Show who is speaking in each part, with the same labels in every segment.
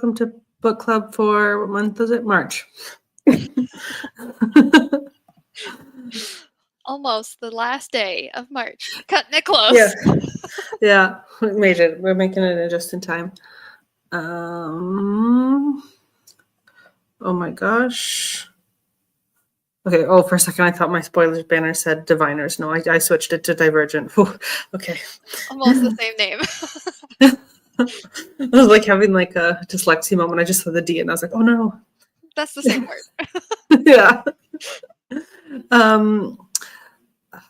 Speaker 1: welcome to book club for, what month is it? March.
Speaker 2: Almost the last day of March. Cutting it close.
Speaker 1: Yeah. Yeah, we made it. We're making it in just in time. Oh my gosh. Okay, for a second I thought my spoilers banner said Diviners. No, I switched it to Divergent. Whew. Okay.
Speaker 2: Almost the same name.
Speaker 1: I was like having like a dyslexia moment. I just saw the D and I was like, oh no.
Speaker 2: That's the same word.
Speaker 1: Yeah.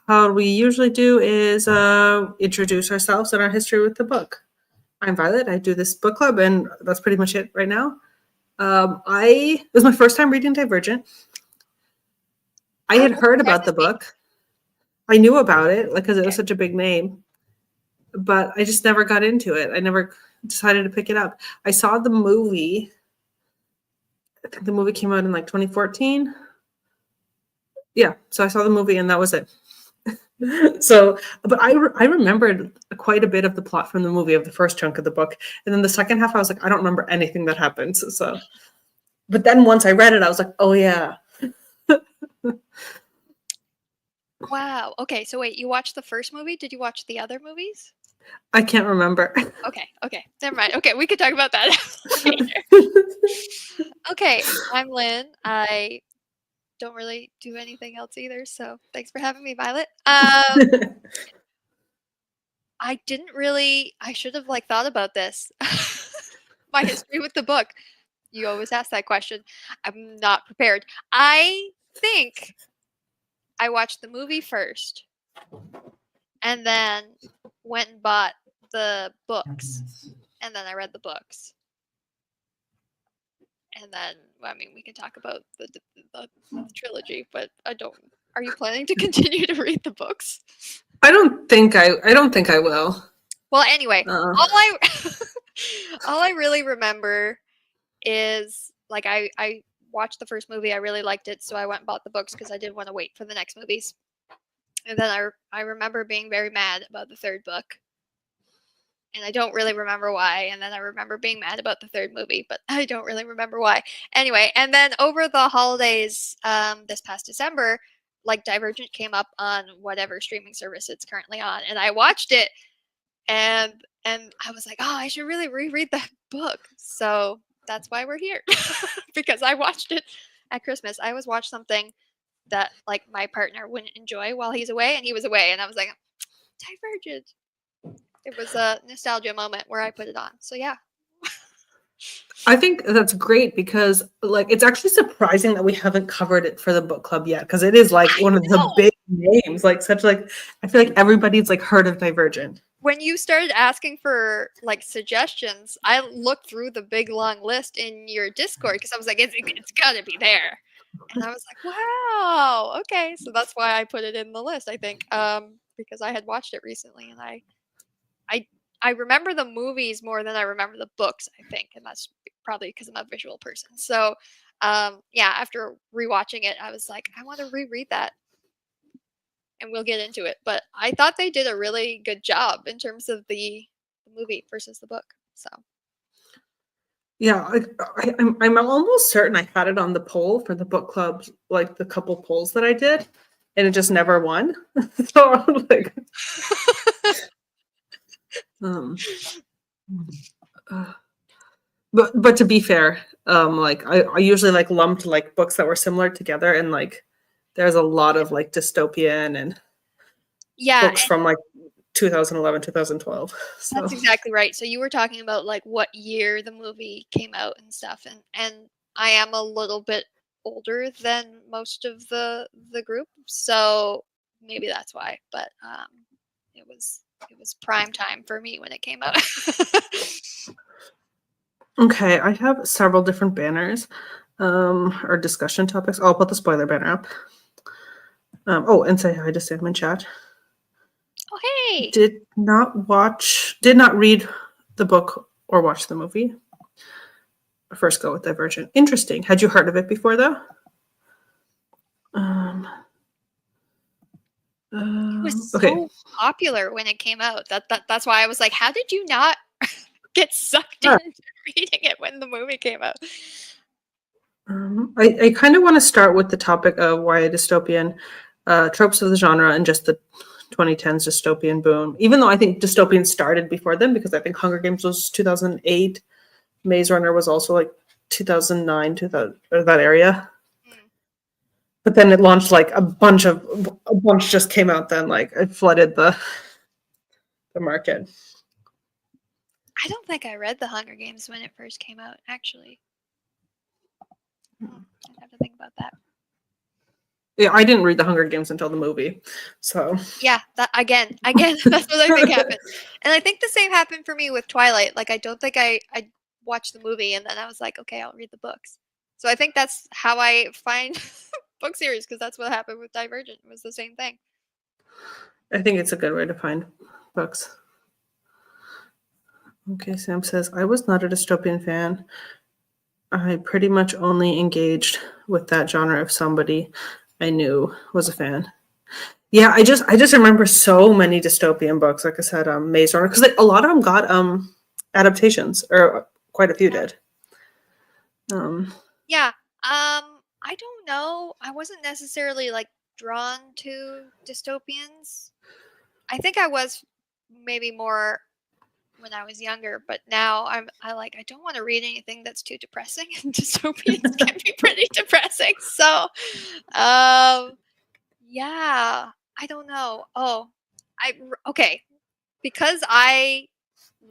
Speaker 1: How we usually do is introduce ourselves and our history with the book. I'm Violet. I do this book club, and that's pretty much it right now. It was my first time reading Divergent. I had heard about the book. I knew about it, like, because it was such a big name, but I just never got into it. I never decided to pick it up. I saw the movie. I think the movie came out in like 2014. Yeah, so I saw the movie, and that was it. So, but I remembered quite a bit of the plot from the movie of the first chunk of the book, and then the second half I was like, I don't remember anything that happens. So, but then once I read it, I was like, oh yeah.
Speaker 2: Wow. Okay, so wait, you watched the first movie? Did you watch the other movies?
Speaker 1: I can't remember.
Speaker 2: Okay, never mind. Okay, we could talk about that later. Okay, I'm Lynn. I don't really do anything else either, so thanks for having me, Violet. I should have like thought about this. My history with the book. You always ask that question. I'm not prepared. I think I watched the movie first and then went and bought the books, and then I read the books. And then, I mean, we can talk about the trilogy, but I don't. Are you planning to continue to read the books?
Speaker 1: I don't think I will.
Speaker 2: Well, anyway, all I really remember is like I watched the first movie. I really liked it, so I went and bought the books because I didn't want to wait for the next movies. And then I remember being very mad about the third book. And I don't really remember why. And then I remember being mad about the third movie, but I don't really remember why. Anyway, and then over the holidays this past December, like Divergent came up on whatever streaming service it's currently on, and I watched it, and I was like, oh, I should really reread that book. So that's why we're here, because I watched it at Christmas. I always watch something that like my partner wouldn't enjoy while he's away, and he was away, and I was like, Divergent. It was a nostalgia moment where I put it on. So yeah.
Speaker 1: I think that's great because like it's actually surprising that we haven't covered it for the book club yet, because it is like one of the big names, like such like I feel like everybody's like heard of Divergent.
Speaker 2: When you started asking for like suggestions, I looked through the big long list in your Discord because I was like, it's gotta be there. And I was like, wow, okay. So that's why I put it in the list, I think. Because I had watched it recently, and I remember the movies more than I remember the books, I think, and that's probably because I'm a visual person. So, yeah, after rewatching it, I was like, I want to reread that, and we'll get into it. But I thought they did a really good job in terms of the movie versus the book. So,
Speaker 1: yeah, I'm almost certain I had it on the poll for the book club, like the couple polls that I did, and it just never won. So I'm like. But to be fair, like I usually like lumped like books that were similar together, and like there's a lot of like dystopian and books from like 2011, 2012. So.
Speaker 2: That's exactly right. So you were talking about like what year the movie came out and stuff, and I am a little bit older than most of the group, so maybe that's why. But it was prime time for me when it came out.
Speaker 1: Okay, I have several different banners or discussion topics. I'll put the spoiler banner up. And say hi to Sam in chat.
Speaker 2: Oh, hey!
Speaker 1: Did not read the book or watch the movie. First go with Divergent. Interesting. Had you heard of it before, though?
Speaker 2: It was so popular when it came out. That's why I was like, how did you not get sucked in? reading it when the movie came out.
Speaker 1: I kind of want to start with the topic of why a dystopian, tropes of the genre, and just the 2010s dystopian boom. Even though I think dystopian started before them, because I think Hunger Games was 2008, Maze Runner was also like 2009, 2000, or that area.
Speaker 2: Mm.
Speaker 1: But then it launched like a bunch just came out. Then like it flooded the market.
Speaker 2: I don't think I read The Hunger Games when it first came out, actually. I'd have to think about that.
Speaker 1: Yeah, I didn't read The Hunger Games until the movie, so
Speaker 2: Yeah, that again, that's what I think happened. And I think the same happened for me with Twilight. Like, I don't think I watched the movie and then I was like, okay, I'll read the books. So I think that's how I find book series, because that's what happened with Divergent. It was the same thing.
Speaker 1: I think it's a good way to find books. Okay, Sam says, I was not a dystopian fan. I pretty much only engaged with that genre if somebody I knew was a fan. Yeah, I just remember so many dystopian books. Like I said, Maze Runner, because a lot of them got adaptations, or quite a few did.
Speaker 2: Yeah. I don't know. I wasn't necessarily like drawn to dystopians. I think I was maybe more when I was younger, but now I don't want to read anything that's too depressing, and dystopians can be pretty depressing. So, yeah, I don't know. Okay, because I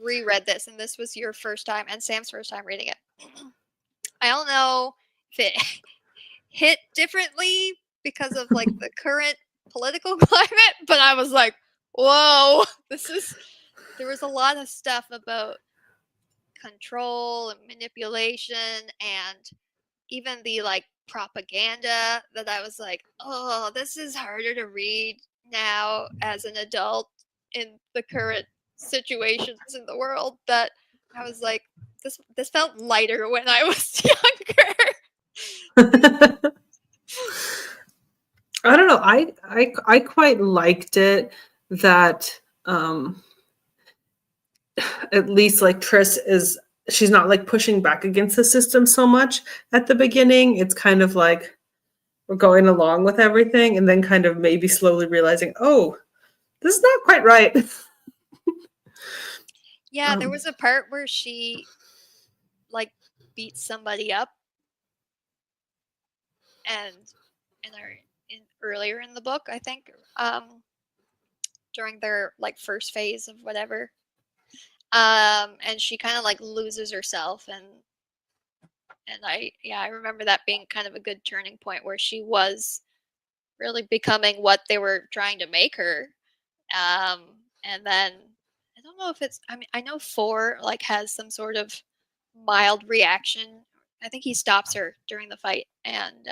Speaker 2: reread this, and this was your first time and Sam's first time reading it. I don't know if it hit differently because of like the current political climate, but I was like, whoa, there was a lot of stuff about control and manipulation, and even the like propaganda that I was like, oh, this is harder to read now as an adult in the current situations in the world, that I was like, this felt lighter when I was younger.
Speaker 1: I don't know. I quite liked it that at least like she's not like pushing back against the system so much at the beginning. It's kind of like we're going along with everything, and then kind of maybe slowly realizing, oh, this is not quite right.
Speaker 2: Yeah, there was a part where she like beat somebody up, and earlier in the book, I think, during their like first phase of whatever, and she kind of like loses herself, and I remember that being kind of a good turning point where she was really becoming what they were trying to make her. And then I don't know if I mean, I know 4 like has some sort of mild reaction. I think he stops her during the fight, and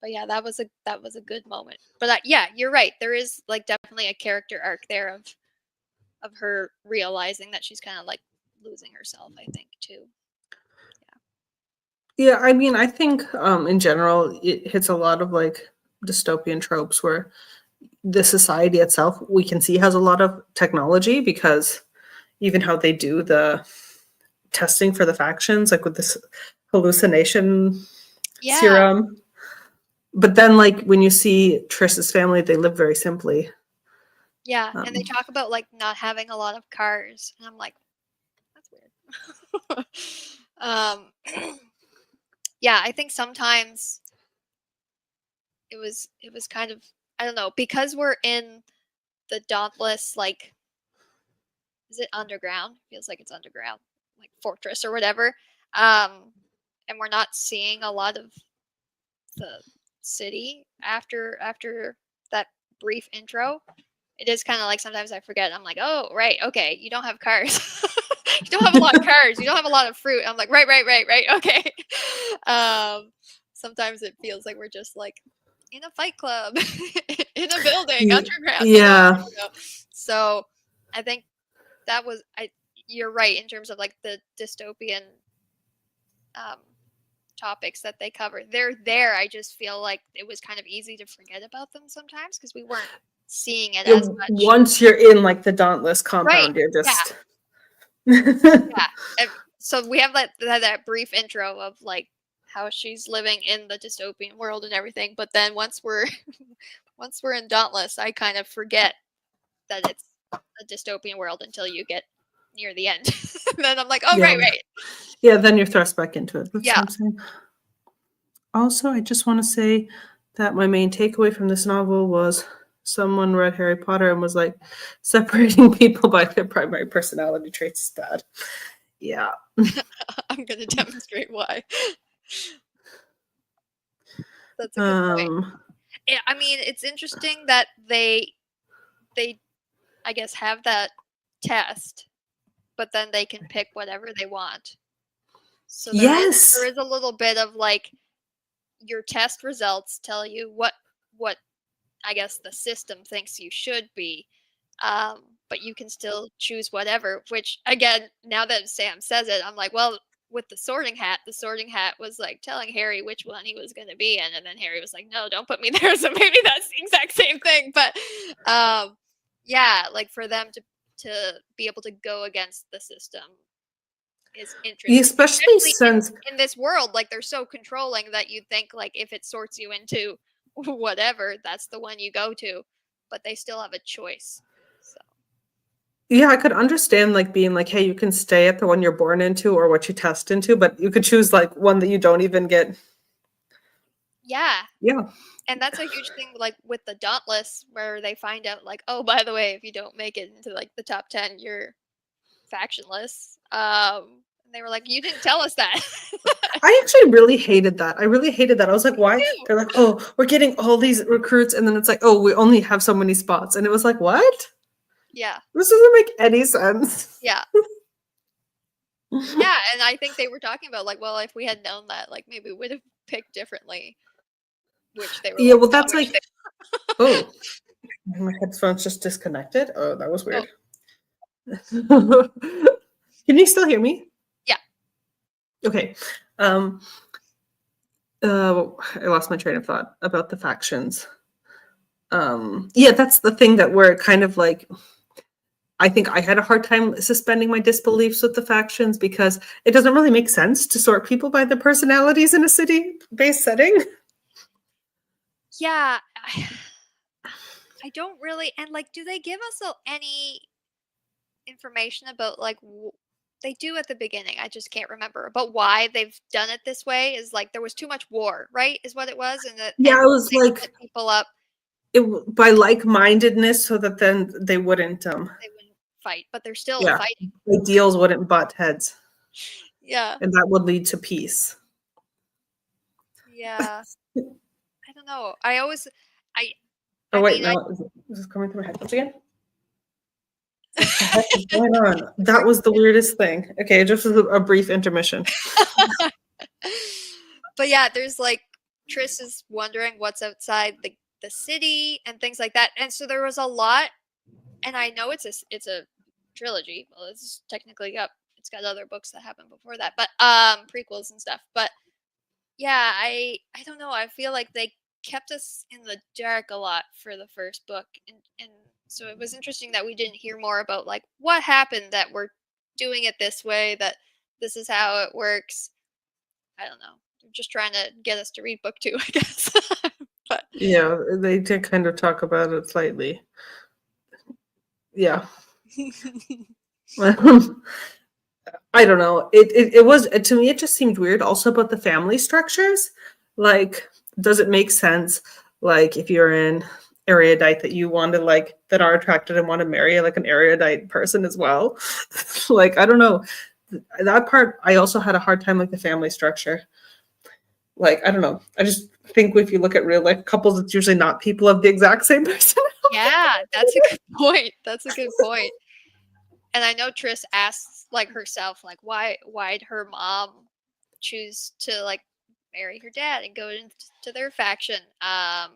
Speaker 2: but yeah, that was a good moment. But yeah, you're right. There is like definitely a character arc there of her realizing that she's kind of like losing herself, I think, too.
Speaker 1: Yeah, I mean, I think in general it hits a lot of like dystopian tropes where the society itself we can see has a lot of technology, because even how they do the testing for the factions, like with this hallucination serum. But then like when you see Trish's family, they live very simply.
Speaker 2: Yeah, and they talk about like not having a lot of cars, and I'm like, that's weird. Yeah, I think sometimes it was kind of, I don't know, because we're in the Dauntless, like, is it underground? Feels like it's underground, like fortress or whatever. And we're not seeing a lot of the city after that brief intro. It is kind of like sometimes I forget. I'm like, oh, right, okay, you don't have cars. You don't have a lot of cars. You don't have a lot of fruit. I'm like, right, okay. Sometimes it feels like we're just like in a fight club, in a building, underground.
Speaker 1: Yeah.
Speaker 2: So I think that was you're right in terms of like the dystopian topics that they cover. They're there. I just feel like it was kind of easy to forget about them sometimes because we weren't seeing it as much.
Speaker 1: Once you're in like the Dauntless compound, you're just
Speaker 2: yeah. So we have that brief intro of like how she's living in the dystopian world and everything, but then once we're once we're in Dauntless, I kind of forget that it's a dystopian world until you get near the end. And then I'm like, oh
Speaker 1: Yeah.
Speaker 2: right.
Speaker 1: Yeah, then you're thrust back into it. That's
Speaker 2: Yeah.
Speaker 1: what I'm saying. Also, I just want to say that my main takeaway from this novel was someone read Harry Potter and was like, separating people by their primary personality traits is bad. Yeah.
Speaker 2: I'm gonna demonstrate why. That's a good point. Yeah, I mean, it's interesting that they I guess have that test, but then they can pick whatever they want. So
Speaker 1: Yes.
Speaker 2: there is a little bit of like your test results tell you what I guess the system thinks you should be, but you can still choose whatever. Which again, now that Sam says it, I'm like, well, with the Sorting Hat was like telling Harry which one he was going to be in, and then Harry was like, no, don't put me there. So maybe that's the exact same thing. But yeah, like for them to be able to go against the system is interesting.
Speaker 1: Especially since
Speaker 2: in this world, like they're so controlling that you think like if it sorts you into whatever, that's the one you go to, but they still have a choice. So
Speaker 1: yeah, I could understand like being like, hey, you can stay at the one you're born into or what you test into, but you could choose like one that you don't even get.
Speaker 2: Yeah.
Speaker 1: Yeah.
Speaker 2: And that's a huge thing like with the Dauntless where they find out like, oh, by the way, if you don't make it into like the top 10, you're factionless. And they were like, you didn't tell us that.
Speaker 1: I actually really hated that. I really hated that. I was like, why?
Speaker 2: too.
Speaker 1: They're like, oh, we're getting all these recruits, and then it's like, oh, we only have so many spots. And it was like, what?
Speaker 2: Yeah.
Speaker 1: This doesn't make any sense.
Speaker 2: Yeah. Yeah, and I think they were talking about like, well, if we had known that, like maybe we would have picked differently. Which they were
Speaker 1: Yeah,
Speaker 2: like,
Speaker 1: well,
Speaker 2: no,
Speaker 1: that's like, oh, my headphones just disconnected. Oh, that was weird. Oh. Can you still hear me?
Speaker 2: Yeah.
Speaker 1: Okay. I lost my train of thought about the factions. Yeah, that's the thing that we're kind of like, I think I had a hard time suspending my disbeliefs with the factions because it doesn't really make sense to sort people by their personalities in a city-based setting.
Speaker 2: Yeah, I don't really, and like, do they give us any information about like they do at the beginning? I just can't remember. But why they've done it this way is like there was too much war, right? Is what it was, and
Speaker 1: Yeah, it was like
Speaker 2: set people up.
Speaker 1: By like-mindedness, so that then they wouldn't
Speaker 2: fight, but they're still
Speaker 1: yeah,
Speaker 2: fighting.
Speaker 1: ideals wouldn't butt heads.
Speaker 2: Yeah,
Speaker 1: and that would lead to peace.
Speaker 2: Yeah, I don't know. I always,
Speaker 1: Oh wait, no, is this coming through my headphones again? What the heck is going on? That was the weirdest thing. Okay, just a brief intermission.
Speaker 2: But yeah, there's like Triss is wondering what's outside the city and things like that, and so there was a lot. And I know it's a trilogy. Well, it's technically it's got other books that happened before that, but prequels and stuff. But yeah, I don't know. I feel like they kept us in the dark a lot for the first book, and so it was interesting that we didn't hear more about like what happened, that we're doing it this way, that this is how it works. I don't know. They're just trying to get us to read book 2, I guess. But
Speaker 1: yeah, they did kind of talk about it slightly. Yeah. I don't know. It was, to me, it just seemed weird also about the family structures. Like, does it make sense? Like, if you're in erudite that you want to like, that are attracted and want to marry like an erudite person as well. Like, I don't know. That part, I also had a hard time with the family structure. Like, I don't know. I just think if you look at real life couples, it's usually not people of the exact same person.
Speaker 2: Yeah, that's a good point. That's a good point. And I know Triss asks like herself, like why'd her mom choose to like marry her dad and go into their faction? And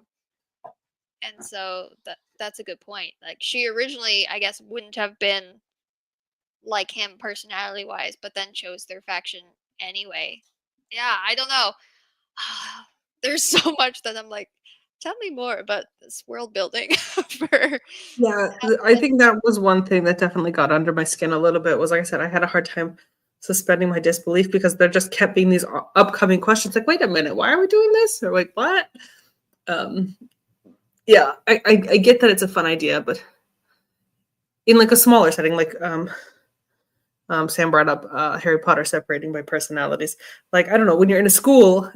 Speaker 2: so that's a good point. Like she originally, I guess, wouldn't have been like him personality wise, but then chose their faction anyway. Yeah, I don't know. There's so much that I'm like, tell me more about this world building.
Speaker 1: Yeah, I think that was one thing that definitely got under my skin a little bit was, like I said, I had a hard time suspending my disbelief because there just kept being these upcoming questions like, wait a minute, why are we doing this? Or like, what? Yeah, I get that it's a fun idea, but in like a smaller setting, like Sam brought up Harry Potter separating by personalities. Like, I don't know, when you're in a school,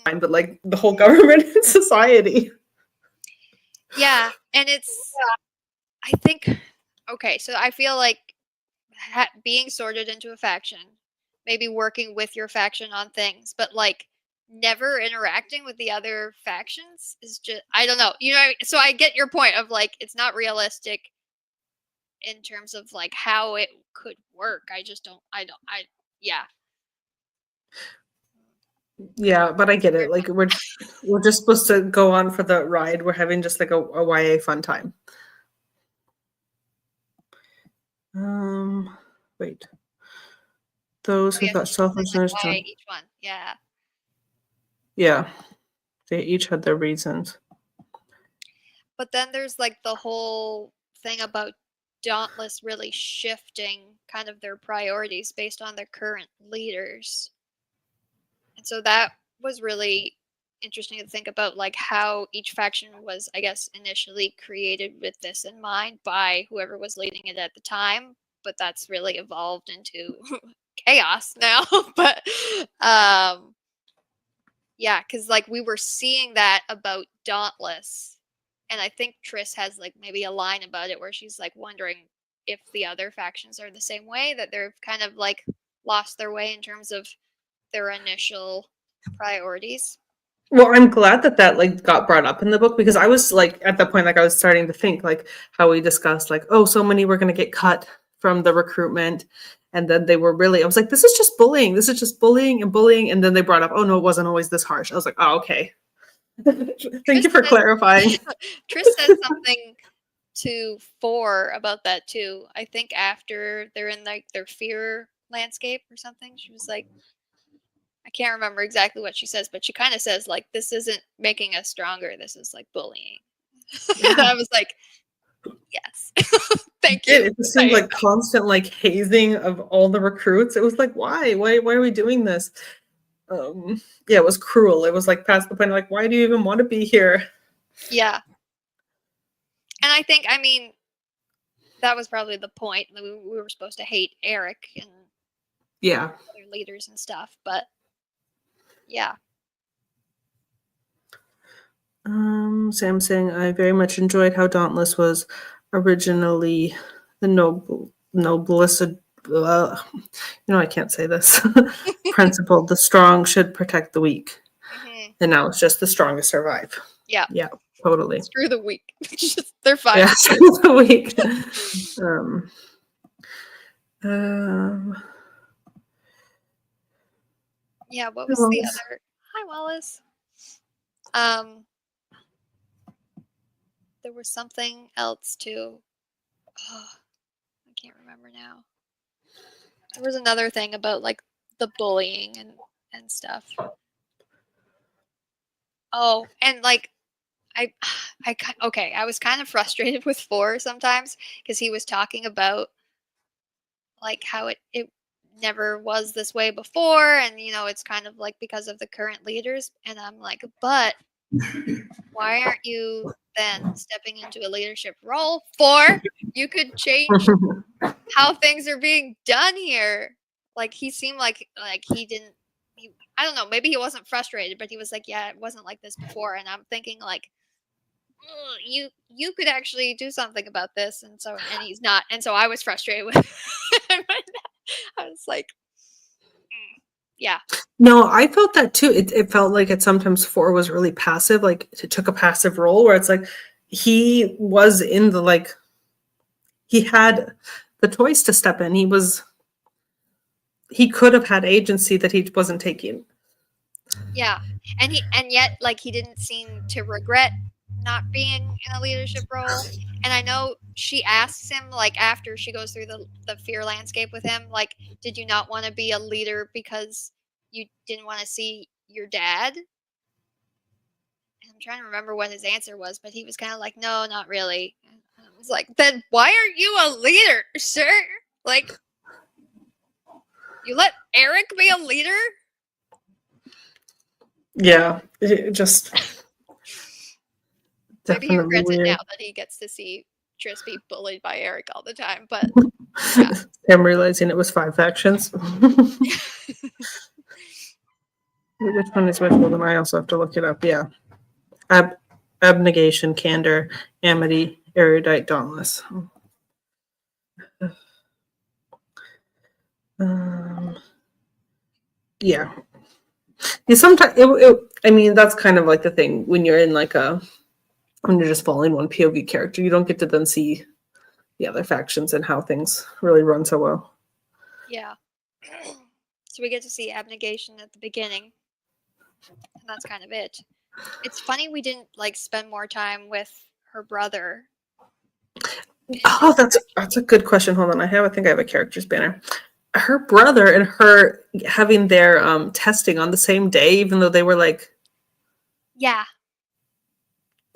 Speaker 1: fine, but like the whole government and society.
Speaker 2: Yeah, and I think, okay, so I feel like being sorted into a faction, maybe working with your faction on things, but like never interacting with the other factions is just, I don't know. You know, so I get your point of like it's not realistic in terms of like how it could work. I just don't. Yeah.
Speaker 1: Yeah, but I get it. Like we're just supposed to go on for the ride. We're having just like a YA fun time. Wait. Those who got selfishness.
Speaker 2: Like why each one? Yeah.
Speaker 1: Yeah, they each had their reasons.
Speaker 2: But then there's like the whole thing about Dauntless really shifting kind of their priorities based on their current leaders. And so that was really interesting to think about, like how each faction was, I guess, initially created with this in mind by whoever was leading it at the time, but that's really evolved into chaos now. But yeah, because like we were seeing that about Dauntless, and I think Triss has like maybe a line about it where she's like wondering if the other factions are the same way, that they've kind of like lost their way in terms of their initial priorities.
Speaker 1: Well, I'm glad that that like got brought up in the book because I was like at that point, like I was starting to think like how we discussed, like, oh, so many were going to get cut from the recruitment, and then they were really. I was like, this is just bullying. This is just bullying and bullying, and then they brought up, oh no, it wasn't always this harsh. I was like, oh, okay. Thank you for clarifying.
Speaker 2: Triss said something to Four about that too. I think after they're in like their fear landscape or something, she was like, I can't remember exactly what she says, but she kind of says like, this isn't making us stronger. This is like bullying.
Speaker 1: Yeah.
Speaker 2: And I was like, yes. Thank you.
Speaker 1: It just seemed like constant like hazing of all the recruits. It was like, why are we doing this? Yeah, it was cruel. It was like past the point, like, why do you even want to be here?
Speaker 2: Yeah. And I think, I mean, that was probably the point. We were supposed to hate Eric and
Speaker 1: yeah,
Speaker 2: other leaders and stuff, but yeah.
Speaker 1: Sam saying, I very much enjoyed how Dauntless was originally the noblest, I can't say this, principle, the strong should protect the weak. Mm-hmm. And now it's just the strongest survive.
Speaker 2: Yeah.
Speaker 1: Yeah, totally.
Speaker 2: Screw the weak. They're fine.
Speaker 1: Yeah, screw the weak.
Speaker 2: Yeah, what was the other? Hi, Wallace. There was something else too. Oh, I can't remember now. There was another thing about like the bullying and stuff. Oh, and like I was kind of frustrated with Four sometimes because he was talking about like how it never was this way before, and you know it's kind of like because of the current leaders, and I'm like, but why aren't you then stepping into a leadership role? Four, you could change how things are being done here. Like he seemed like he didn't. I don't know. Maybe he wasn't frustrated, but he was like, yeah, it wasn't like this before. And I'm thinking like, you could actually do something about this, and he's not. And so I was frustrated with him. I was like, yeah.
Speaker 1: No, I felt that too. It felt like it sometimes Four was really passive, like it took a passive role where it's like he was in the like he had the choice to step in. He could have had agency that he wasn't taking.
Speaker 2: Yeah. And yet like he didn't seem to regret not being in a leadership role. And I know she asks him like after she goes through the fear landscape with him, like, did you not want to be a leader because you didn't want to see your dad? And I'm trying to remember what his answer was, but he was kind of like, no, not really. And I was like, then why aren't you a leader, sir? Like, You let Eric be a leader?
Speaker 1: Yeah, it just
Speaker 2: Maybe he
Speaker 1: definitely
Speaker 2: regrets it now
Speaker 1: weird.
Speaker 2: that he gets to see Tris be bullied by Eric all the time, but yeah.
Speaker 1: Him realizing it was 5 factions. Which one is which? Well, then I also have to look it up. Yeah. Ab- Abnegation, candor, amity, erudite, dauntless. Um, yeah. Yeah, sometimes I mean, that's kind of like the thing when you're in like a when you're just following one POV character, you don't get to then see the other factions and how things really run so well.
Speaker 2: Yeah. So we get to see abnegation at the beginning, and that's kind of it. It's funny we didn't like spend more time with her brother in
Speaker 1: Oh,
Speaker 2: this
Speaker 1: that's a good question. Hold on, I think I have a character's banner. Her brother and her having their testing on the same day, even though they were like
Speaker 2: yeah.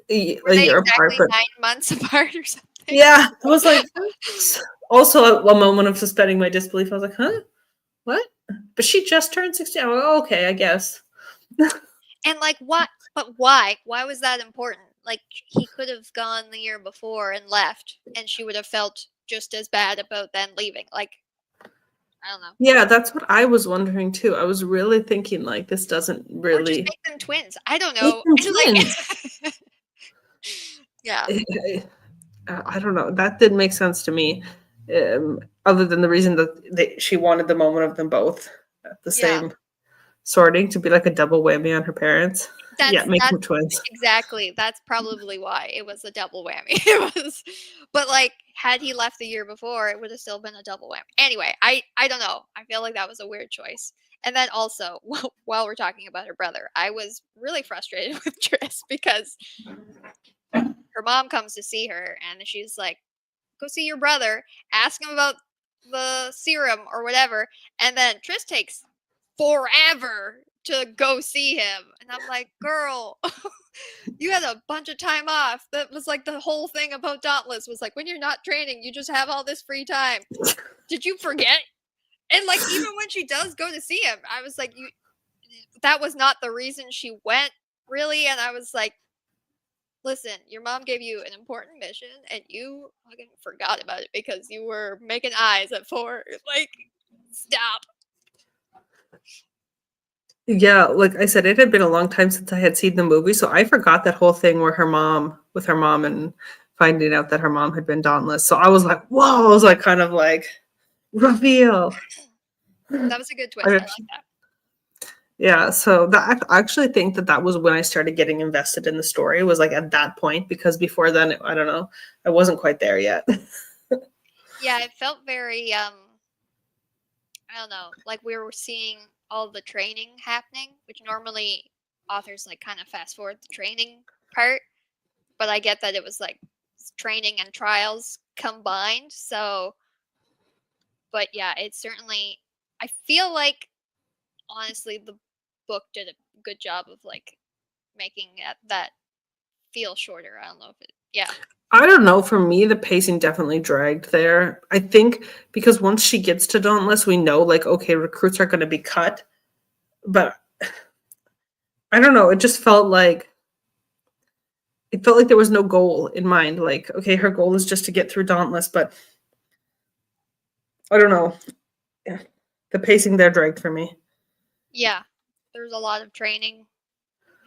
Speaker 2: Were
Speaker 1: a
Speaker 2: they
Speaker 1: year apart.
Speaker 2: exactly
Speaker 1: But
Speaker 2: 9 months apart or something?
Speaker 1: yeah, I was like, also a moment of suspending my disbelief. I was like, huh, what? But she just turned 16. Oh, okay, I guess.
Speaker 2: And like what? But why? Why was that important? Like he could have gone the year before and left, and she would have felt just as bad about then leaving. Like I don't know.
Speaker 1: Yeah, that's what I was wondering too. I was really thinking like this doesn't
Speaker 2: Or just
Speaker 1: really
Speaker 2: make them twins. I don't
Speaker 1: make
Speaker 2: know.
Speaker 1: them
Speaker 2: And
Speaker 1: twins.
Speaker 2: like yeah.
Speaker 1: I don't know. That didn't make sense to me. Other than the reason that she wanted the moment of them both at the
Speaker 2: Yeah.
Speaker 1: same sorting to be like a double whammy on her parents. Yeah, make
Speaker 2: That's
Speaker 1: them twins.
Speaker 2: exactly. That's probably why it was a double whammy. It was, but like had he left the year before, it would have still been a double whammy. Anyway, I don't know. I feel like that was a weird choice. And then also, while we're talking about her brother, I was really frustrated with Tris because her mom comes to see her and she's like, "Go see your brother. Ask him about the serum or whatever." And then Tris takes forever to go see him. And I'm like, girl, you had a bunch of time off. That was like the whole thing about Dauntless was like when you're not training, you just have all this free time. Did you forget? And like even when she does go to see him, I was like, you that was not the reason she went, really. And I was like, listen, your mom gave you an important mission and you fucking forgot about it because you were making eyes at 4. Like, stop.
Speaker 1: Yeah, like I said, it had been a long time since I had seen the movie, so I forgot that whole thing where her mom and finding out that her mom had been dauntless. So I was like, whoa, I was like kind of like reveal.
Speaker 2: That was a good twist. I like that.
Speaker 1: Yeah, so that I actually think that that was when I started getting invested in the story, was like at that point, because before then, I don't know, I wasn't quite there yet.
Speaker 2: Yeah, it felt very I don't know, like we were seeing all the training happening, which normally authors like kind of fast forward the training part, but I get that it was like training and trials combined. So, but yeah, it's certainly I feel like honestly the book did a good job of like making that feel shorter. I don't know if it yeah.
Speaker 1: I don't know. For me, the pacing definitely dragged there. I think because once she gets to Dauntless, we know like okay, recruits are going to be cut, but I don't know. It felt like there was no goal in mind. Like okay, her goal is just to get through Dauntless, but I don't know. Yeah. The pacing there dragged for me.
Speaker 2: Yeah. There's a lot of training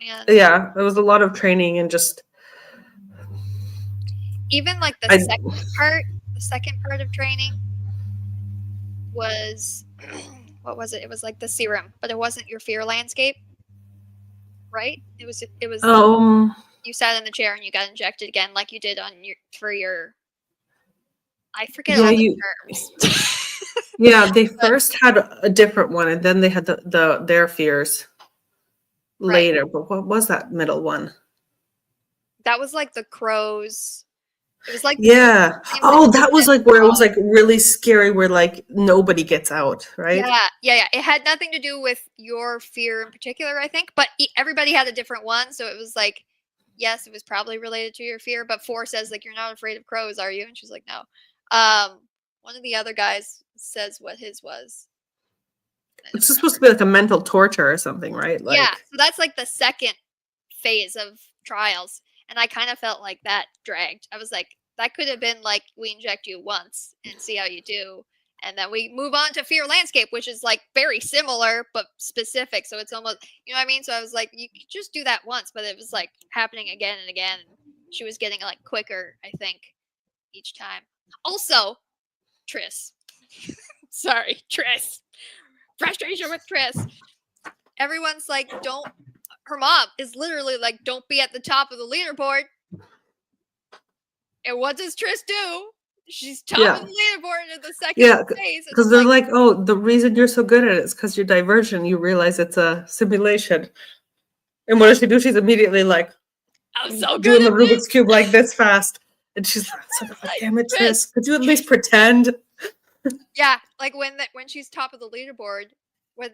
Speaker 2: and
Speaker 1: Yeah, there was a lot of training and just
Speaker 2: even like
Speaker 1: I
Speaker 2: the second part of training was what was it? It was like the serum, but it wasn't your fear landscape, right? It was
Speaker 1: um
Speaker 2: you sat in the chair and you got injected again like you did on your for your I forget
Speaker 1: yeah
Speaker 2: all
Speaker 1: you
Speaker 2: the terms.
Speaker 1: yeah they
Speaker 2: But
Speaker 1: first had a different one and then they had their fears
Speaker 2: right.
Speaker 1: later. But what was that middle one?
Speaker 2: That was like the crows. It was like
Speaker 1: Yeah.
Speaker 2: same
Speaker 1: Oh, that was
Speaker 2: situation as
Speaker 1: like where it was like really scary, where like nobody gets out, right?
Speaker 2: yeah. It had nothing to do with your fear in particular, I think, but everybody had a different one. So it was like, yes, it was probably related to your fear. But 4 says like, "You're not afraid of crows, are you?" And she's like, "No." One of the other guys says what his was.
Speaker 1: It's supposed to be like a mental torture or something, right?
Speaker 2: Yeah,
Speaker 1: Like,
Speaker 2: so that's like the second phase of trials, and I kind of felt like that dragged. I was like, that could have been like, we inject you once and see how you do, and then we move on to Fear Landscape, which is like very similar but specific. So it's almost, you know what I mean? So I was like, you could just do that once, but it was like happening again and again. And she was getting like quicker, I think, each time. Also, Triss. Sorry, Triss. Frustration with Triss. Everyone's like, don't. Her mom is literally like, don't be at the top of the leaderboard. And what does Triss do? She's top of the leaderboard in the second phase.
Speaker 1: Because they're like, oh, the reason you're so good at it is because you're Divergent. You realize it's a simulation. And what does she do? She's immediately like,
Speaker 2: I'm so good
Speaker 1: doing
Speaker 2: at
Speaker 1: the Rubik's Cube like this fast. And she's like, damn it, Triss. Could you at least pretend?
Speaker 2: Yeah, like when she's top of the leaderboard, when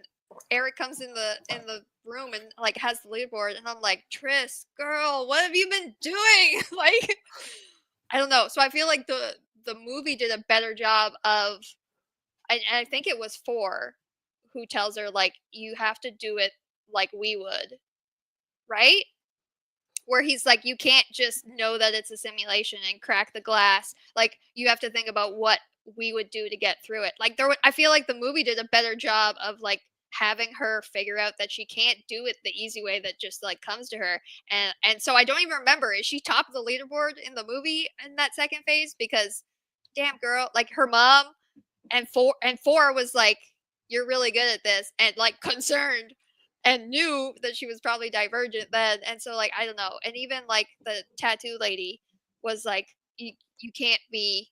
Speaker 2: Eric comes in the room and like has the leaderboard, and I'm like, Triss, girl, what have you been doing? Like, I don't know. So I feel like the movie did a better job of, and I think it was 4 who tells her like, you have to do it like we would, right? Where he's like, you can't just know that it's a simulation and crack the glass. Like, you have to think about what we would do to get through it. Like, I feel like the movie did a better job of like having her figure out that she can't do it the easy way that just like comes to her. And so I don't even remember, is she top of the leaderboard in the movie in that second phase? Because damn girl, like her mom and four was like, you're really good at this, and like concerned and knew that she was probably Divergent then. And so like, I don't know. And even like the tattoo lady was like, you can't be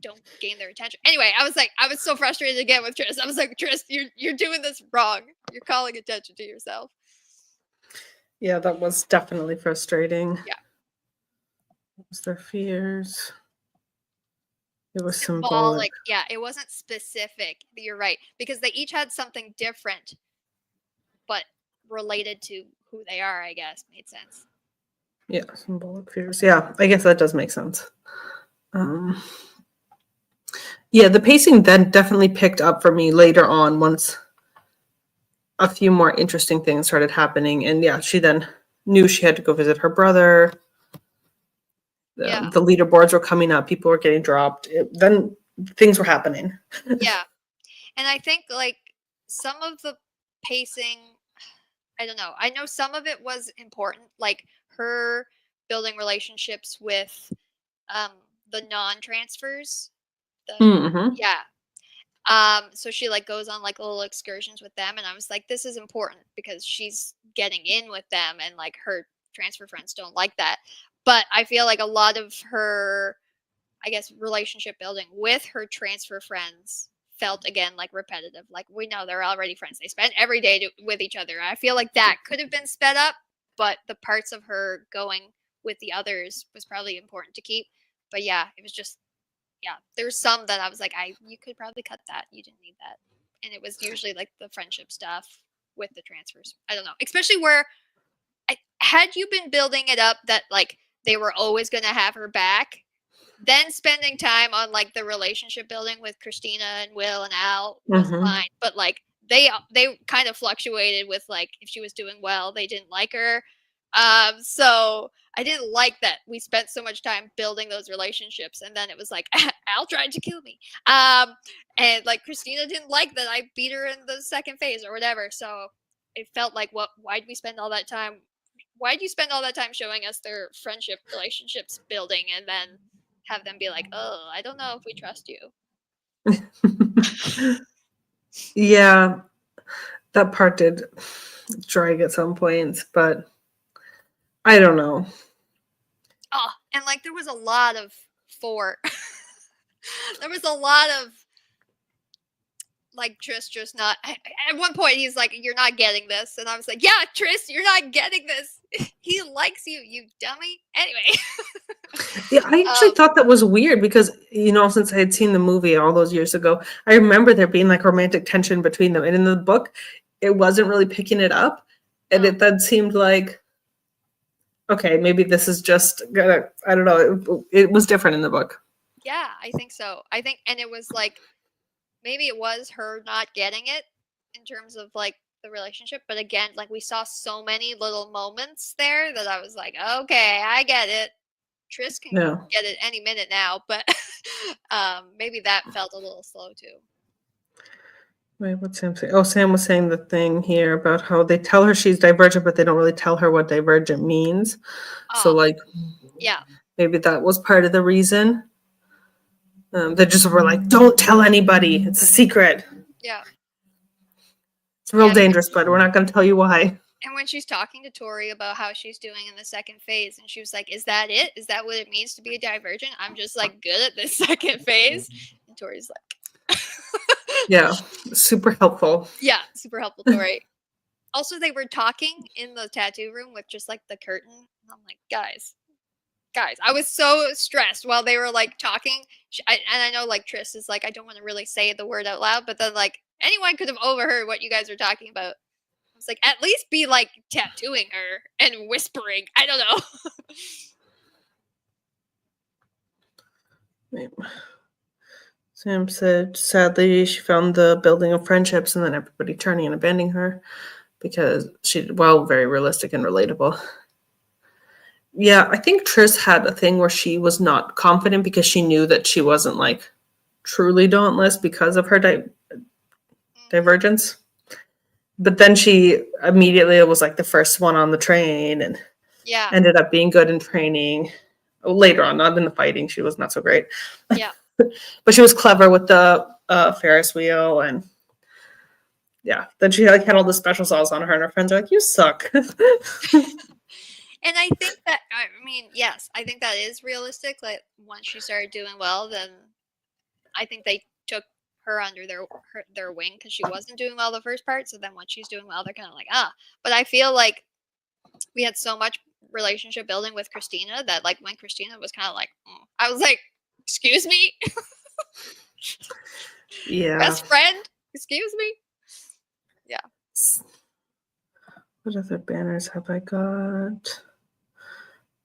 Speaker 2: don't gain their attention. Anyway, I was so frustrated again with Triss. I was like, Triss, you're doing this wrong. You're calling attention to yourself.
Speaker 1: Yeah, that was definitely frustrating.
Speaker 2: Yeah.
Speaker 1: What was their fears? It was
Speaker 2: symbolic. Yeah, it wasn't specific. You're right. Because they each had something different, but related to who they are, I guess. Made sense.
Speaker 1: Yeah, symbolic fears. Yeah, I guess that does make sense. Yeah, the pacing then definitely picked up for me later on once a few more interesting things started happening. And yeah, she then knew she had to go visit her brother. The leaderboards were coming up. People were getting dropped. Then things were happening.
Speaker 2: Yeah. And I think like some of the pacing, I don't know. I know some of it was important, like her building relationships with the non-transfers. Yeah. So she like goes on like little excursions with them, and I was like, this is important because she's getting in with them, and like her transfer friends don't like that. But I feel like a lot of her, I guess, relationship building with her transfer friends felt again like repetitive. Like, we know they're already friends. They spend every day with each other. I feel like that could have been sped up, but the parts of her going with the others was probably important to keep. But yeah, it was just, yeah, there's some that I was like, you could probably cut that. You didn't need that. And it was usually like the friendship stuff with the transfers. I don't know, especially where had you been building it up that like they were always going to have her back, then spending time on like the relationship building with Christina and Will and Al was fine. But like they kind of fluctuated with like, if she was doing well, they didn't like her. So I didn't like that we spent so much time building those relationships, and then it was like Al tried to kill me. And like Christina didn't like that I beat her in the second phase or whatever. So it felt like, why'd we spend all that time? Why'd you spend all that time showing us their friendship relationships building, and then have them be like, oh, I don't know if we trust you.
Speaker 1: Yeah, that part did drag at some points, but I don't know.
Speaker 2: Oh, and like there was a lot of 4. There was a lot of like Triss just not. At one point, he's like, "You're not getting this," and I was like, "Yeah, Triss, you're not getting this. He likes you, you dummy." Anyway.
Speaker 1: Yeah, I actually thought that was weird because, since I had seen the movie all those years ago, I remember there being like romantic tension between them. And in the book, it wasn't really picking it up. And it then seemed like, okay, maybe this is just gonna, I don't know. It was different in the book.
Speaker 2: Yeah, I think so. And it was like, maybe it was her not getting it, in terms of like the relationship, but again, like we saw so many little moments there that I was like, okay, I get it. Tris can
Speaker 1: Yeah.
Speaker 2: get it any minute now, but maybe that felt a little slow too.
Speaker 1: Wait, what's Sam saying? Oh, Sam was saying the thing here about how they tell her she's divergent, but they don't really tell her what divergent means. So,
Speaker 2: Oh,
Speaker 1: like,
Speaker 2: yeah,
Speaker 1: maybe that was part of the reason. They just were like, don't tell anybody. It's a secret.
Speaker 2: yeah,
Speaker 1: It's real
Speaker 2: yeah.
Speaker 1: dangerous, but we're not going to tell you why.
Speaker 2: And when she's talking to Tori about how she's doing in the second phase, and she was like, "Is that it? Is that what it means to be a divergent? I'm just like good at this second phase." And Tori's like,
Speaker 1: Yeah, super helpful.
Speaker 2: "Yeah, super helpful, Tori." Also, they were talking in the tattoo room with just like the curtain. And I'm like, guys, I was so stressed while they were like talking. And I know like Tris is like, I don't want to really say the word out loud, but then like anyone could have overheard what you guys were talking about. I was like, at least be like tattooing her and whispering. I don't know.
Speaker 1: Wait. Sam said, sadly, she found the building of friendships and then everybody turning and abandoning her because very realistic and relatable. Yeah, I think Tris had a thing where she was not confident because she knew that she wasn't like truly dauntless because of her divergence. But then she immediately was like the first one on the train and
Speaker 2: Yeah.
Speaker 1: ended up being good in training. Later on, not in the fighting, she was not so great.
Speaker 2: Yeah.
Speaker 1: But she was clever with the Ferris wheel, and yeah. Then she like had all the special sauce on her, and her friends are like, "You suck."
Speaker 2: And I think that, I mean, yes, I think that is realistic. Like once she started doing well, then I think they took her under their wing because she wasn't doing well the first part. So then once she's doing well, they're kind of like, ah. But I feel like we had so much relationship building with Christina that like when Christina was kind of like, I was like, excuse me,
Speaker 1: Yeah.
Speaker 2: best friend, excuse me. Yeah.
Speaker 1: What other banners have I got?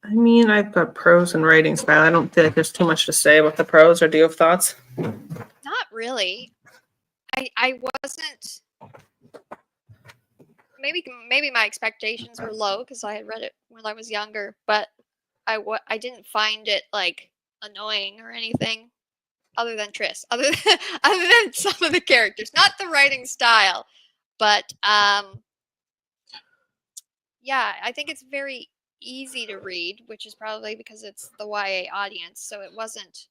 Speaker 1: I mean, I've got prose and writing style. I don't feel like there's too much to say about the prose, or do you have thoughts?
Speaker 2: Not really. I wasn't. Maybe my expectations were low because I had read it when I was younger, but I didn't find it like annoying or anything other than Tris, other than some of the characters, not the writing style, but yeah, I think it's very easy to read, which is probably because it's the YA audience, so it wasn't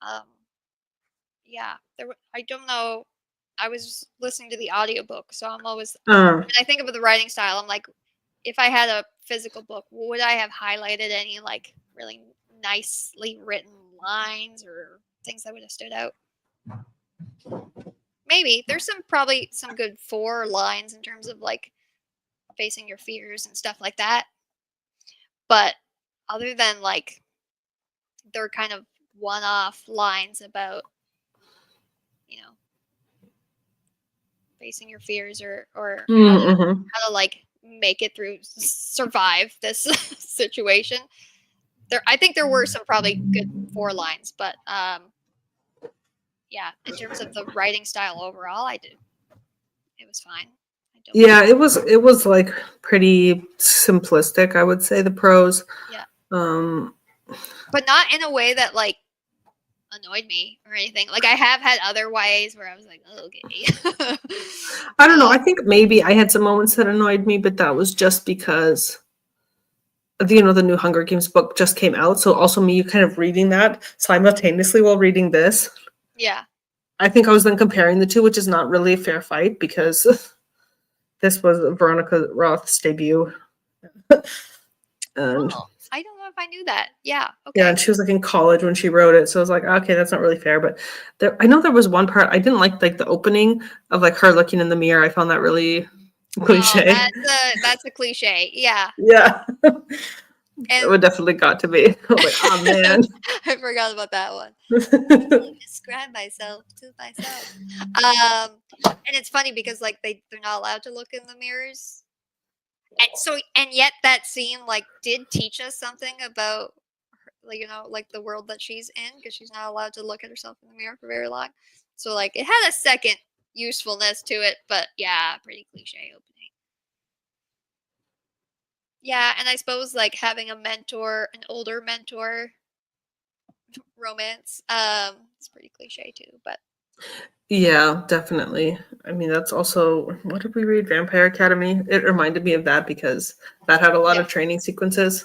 Speaker 2: um yeah, I don't know. I was listening to the audiobook, so I'm always when I think about the writing style, I'm like, if I had a physical book, would I have highlighted any like really nicely written lines or things that would have stood out? Maybe there's probably some good 4 lines in terms of like facing your fears and stuff like that. But other than like they're kind of one-off lines about, you know, facing your fears or how to like make it through, survive this situation. I think there were some probably good 4 lines, but yeah, in terms of the writing style overall, it was fine.
Speaker 1: Yeah, it was like pretty simplistic, I would say, the prose.
Speaker 2: Yeah.
Speaker 1: But
Speaker 2: not in a way that like annoyed me or anything. Like I have had other YAs where I was like, oh, okay.
Speaker 1: I don't know. I think maybe I had some moments that annoyed me, but that was just because the new Hunger Games book just came out. So also me kind of reading that simultaneously while reading this.
Speaker 2: Yeah.
Speaker 1: I think I was then comparing the two, which is not really a fair fight because this was Veronica Roth's debut. And
Speaker 2: I don't know if I knew that. Yeah. Okay.
Speaker 1: yeah, and she was like in college when she wrote it, so I was like, okay, that's not really fair. But I know there was one part I didn't like the opening of like her looking in the mirror. I found that really cliche.
Speaker 2: Oh, that's a cliche. Yeah.
Speaker 1: Yeah. It would definitely got to be. I was like, oh man.
Speaker 2: I forgot about that one. Describe myself to myself. And it's funny because like they're not allowed to look in the mirrors. And yet that scene like did teach us something about like like the world that she's in because she's not allowed to look at herself in the mirror for very long. So like it had a second usefulness to it, but yeah, pretty cliche opening. Yeah, and I suppose like having a mentor, an older mentor romance, it's pretty cliche too, but
Speaker 1: Yeah, definitely. I mean, that's also what did we read? Vampire Academy. It reminded me of that because that had a lot
Speaker 2: yeah.
Speaker 1: of training sequences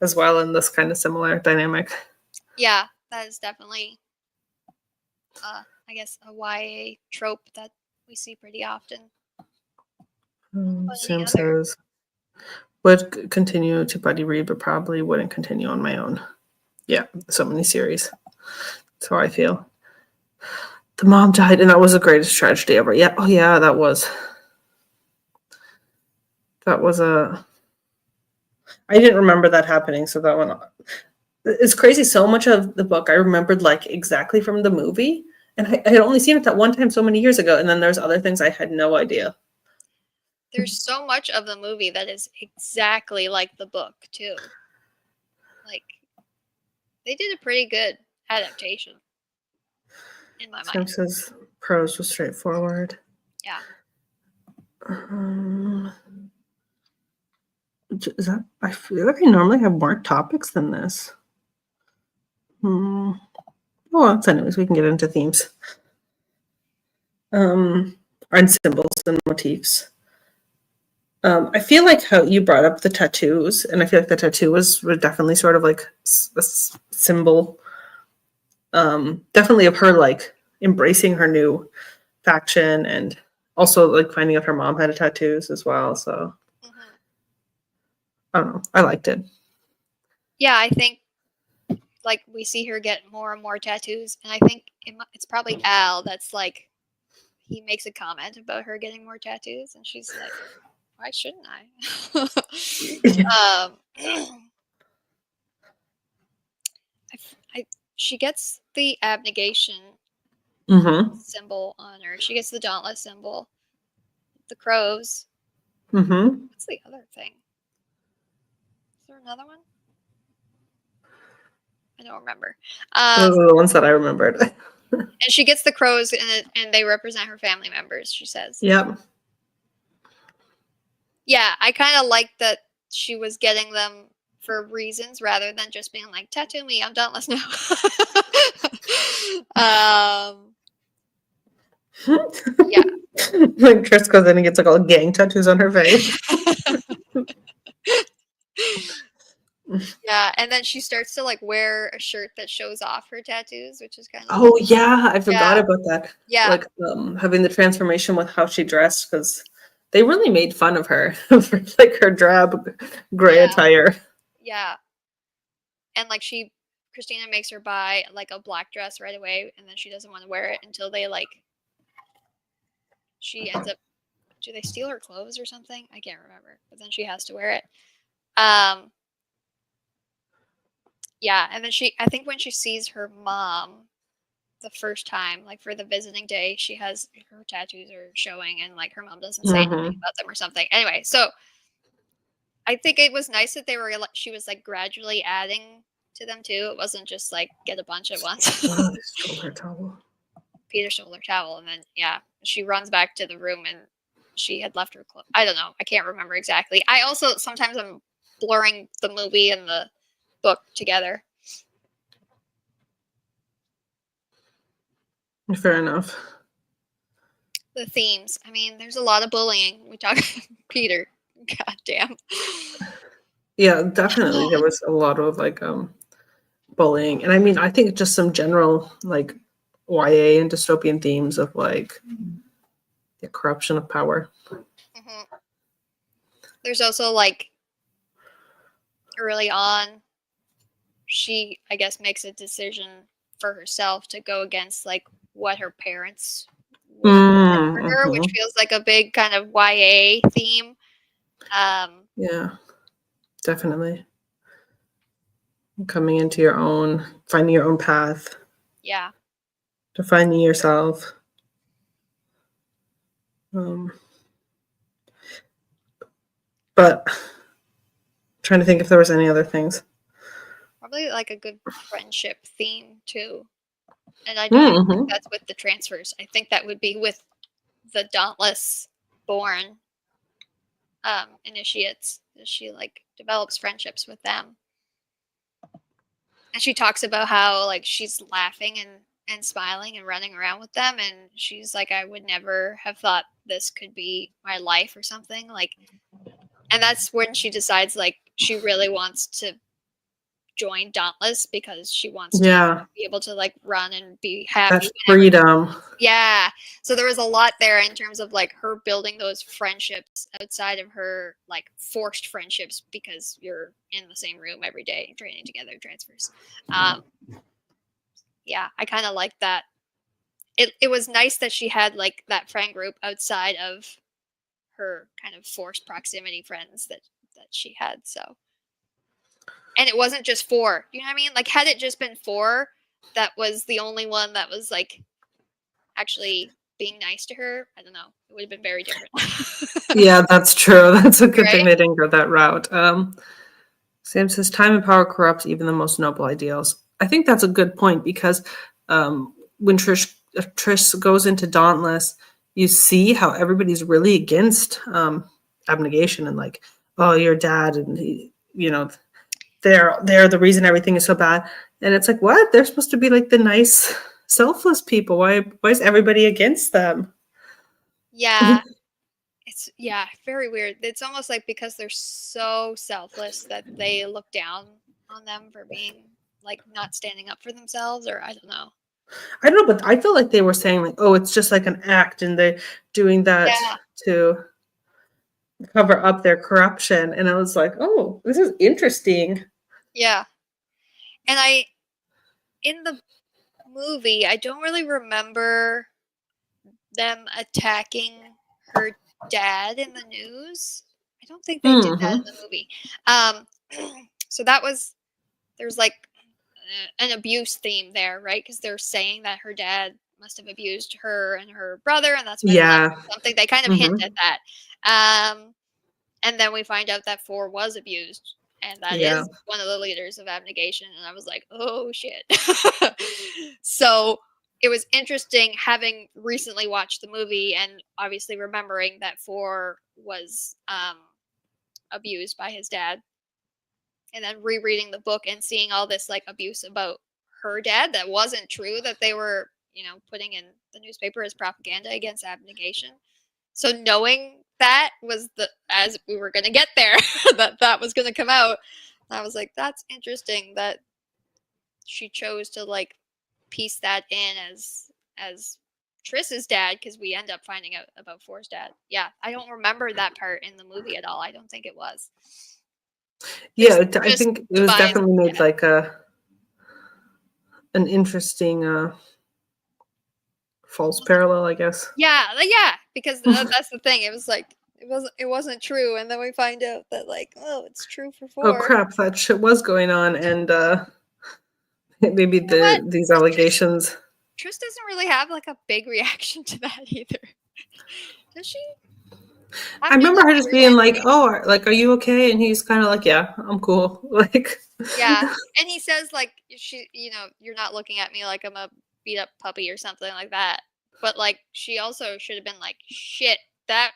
Speaker 1: as well in this kind of similar dynamic.
Speaker 2: Yeah, that is definitely I guess a YA trope that we see pretty often. But any
Speaker 1: Sam
Speaker 2: other?
Speaker 1: says would continue to buddy read, but probably wouldn't continue on my own. Yeah, so many series. That's how I feel. The mom died, and that was the greatest tragedy ever. Yeah, oh yeah, that was. That was a. I didn't remember that happening, so that one. It's crazy. So much of the book I remembered like exactly from the movie, and I had only seen it that one time so many years ago. And then there's other things I had no idea.
Speaker 2: There's so much of the movie that is exactly like the book too. Like they did a pretty good adaptation in my
Speaker 1: Sam
Speaker 2: mind.
Speaker 1: says prose was straightforward.
Speaker 2: Yeah.
Speaker 1: Is that? I feel like I normally have more topics than this. Well, anyways, we can get into themes. And symbols and motifs. I feel like how you brought up the tattoos, and I feel like the tattoo was definitely sort of like a symbol, definitely of her like embracing her new faction, and also like finding out her mom had tattoos as well. So I don't know, I liked it.
Speaker 2: Yeah, I think like we see her get more and more tattoos, and I think it's probably Al that's like he makes a comment about her getting more tattoos, and she's like, "Why shouldn't I?" She gets the abnegation symbol on her. She gets the dauntless symbol, the crows. What's the other thing? Is there another one? I don't remember.
Speaker 1: Those are the ones that I remembered.
Speaker 2: And she gets the crows, and they represent her family members. She says.
Speaker 1: Yep.
Speaker 2: Yeah, I kind of like that she was getting them for reasons rather than just being like, tattoo me, I'm dauntless now. Yeah.
Speaker 1: Like Tris goes in and gets like all gang tattoos on her face.
Speaker 2: Yeah, and then she starts to like wear a shirt that shows off her tattoos, which is kind of
Speaker 1: Oh yeah, I forgot
Speaker 2: yeah.
Speaker 1: about that.
Speaker 2: Yeah.
Speaker 1: Like having the transformation with how she dressed, because they really made fun of her for like her drab gray attire.
Speaker 2: Yeah. And like Christina makes her buy like a black dress right away, and then she doesn't want to wear it until they like she ends up do they steal her clothes or something? I can't remember. But then she has to wear it. Yeah, and then I think when she sees her mom the first time, like for the visiting day, she has her tattoos are showing, and like her mom doesn't say anything about them or something. Anyway, so I think it was nice that she was like gradually adding to them too. It wasn't just like get a bunch at once.
Speaker 1: Oh, they stole her towel.
Speaker 2: Peter stole her towel, and then yeah, she runs back to the room, and she had left her clothes. I don't know. I can't remember exactly. I also sometimes I'm blurring the movie and the book together.
Speaker 1: Fair enough.
Speaker 2: The themes. I mean, there's a lot of bullying. We talk Peter. God damn.
Speaker 1: Yeah, definitely. There was a lot of like bullying. And I mean, I think just some general like YA and dystopian themes of like the corruption of power.
Speaker 2: There's also like early on, she I guess makes a decision for herself to go against like what her parents would for her, which feels like a big kind of YA theme.
Speaker 1: Yeah, definitely. Coming into your own, finding your own path.
Speaker 2: Yeah.
Speaker 1: Defining yourself. But trying to think if there was any other things.
Speaker 2: Probably like a good friendship theme too. And I don't think that's with the transfers. I think that would be with the Dauntless born initiates. She like develops friendships with them. And she talks about how like she's laughing and smiling and running around with them, and she's like, I would never have thought this could be my life or something. Like, and that's when she decides like she really wants to join Dauntless because she wants to
Speaker 1: Yeah,
Speaker 2: be able to like run and be
Speaker 1: that
Speaker 2: happy whenever.
Speaker 1: freedom.
Speaker 2: Yeah. So there was a lot there in terms of like her building those friendships outside of her like forced friendships because you're in the same room every day training together, transfers. Yeah, I kind of like that. It was nice that she had like that friend group outside of her kind of forced proximity friends that she had. So, and it wasn't just 4. You know what I mean? Like, had it just been 4, that was the only one that was like actually being nice to her. I don't know. It would have been very different.
Speaker 1: Yeah, that's true. That's a good
Speaker 2: Right?
Speaker 1: thing they didn't go that route. Sam says, time and power corrupts even the most noble ideals. I think that's a good point because when Trish goes into Dauntless, you see how everybody's really against abnegation and like, oh, your dad, and they're the reason everything is so bad. And it's like, what? They're supposed to be like the nice, selfless people. Why is everybody against them?
Speaker 2: Yeah. It's very weird. It's almost like because they're so selfless that they look down on them for being like not standing up for themselves, or I don't know.
Speaker 1: I don't know, but I feel like they were saying like, oh, it's just like an act, and they're doing that
Speaker 2: Yeah.
Speaker 1: to cover up their corruption. And I was like, oh, this is interesting.
Speaker 2: Yeah. And in the movie, I don't really remember them attacking her dad in the news. I don't think they did that in the movie. So there's like an abuse theme there, right? Because they're saying that her dad must have abused her and her brother, and that's why they left something. They kind of hint at that. And then we find out that 4 was abused, and that is one of the leaders of abnegation. And I was like, oh shit. So it was interesting having recently watched the movie and obviously remembering that 4 was abused by his dad, and then rereading the book and seeing all this like abuse about her dad that wasn't true, that they were putting in the newspaper as propaganda against abnegation. So knowing that was as we were going to get there, that was going to come out, I was like, that's interesting that she chose to like piece that in as Triss's dad, because we end up finding out about 4's dad. Yeah, I don't remember that part in the movie at all. I don't think it was.
Speaker 1: Yeah, I think it was definitely made like an interesting false parallel, I guess.
Speaker 2: Yeah, because that's the thing. It was like it wasn't true, and then we find out that like, oh, it's true for 4.
Speaker 1: Oh crap, that shit was going on, and maybe these allegations.
Speaker 2: Triss doesn't really have like a big reaction to that either. Does she?
Speaker 1: I remember her just being like, "Oh, like, are you okay?" And he's kind of like, "Yeah, I'm cool." Like,
Speaker 2: yeah, and he says like, you're not looking at me like I'm a beat up puppy or something like that. But like, she also should have been like, "Shit, that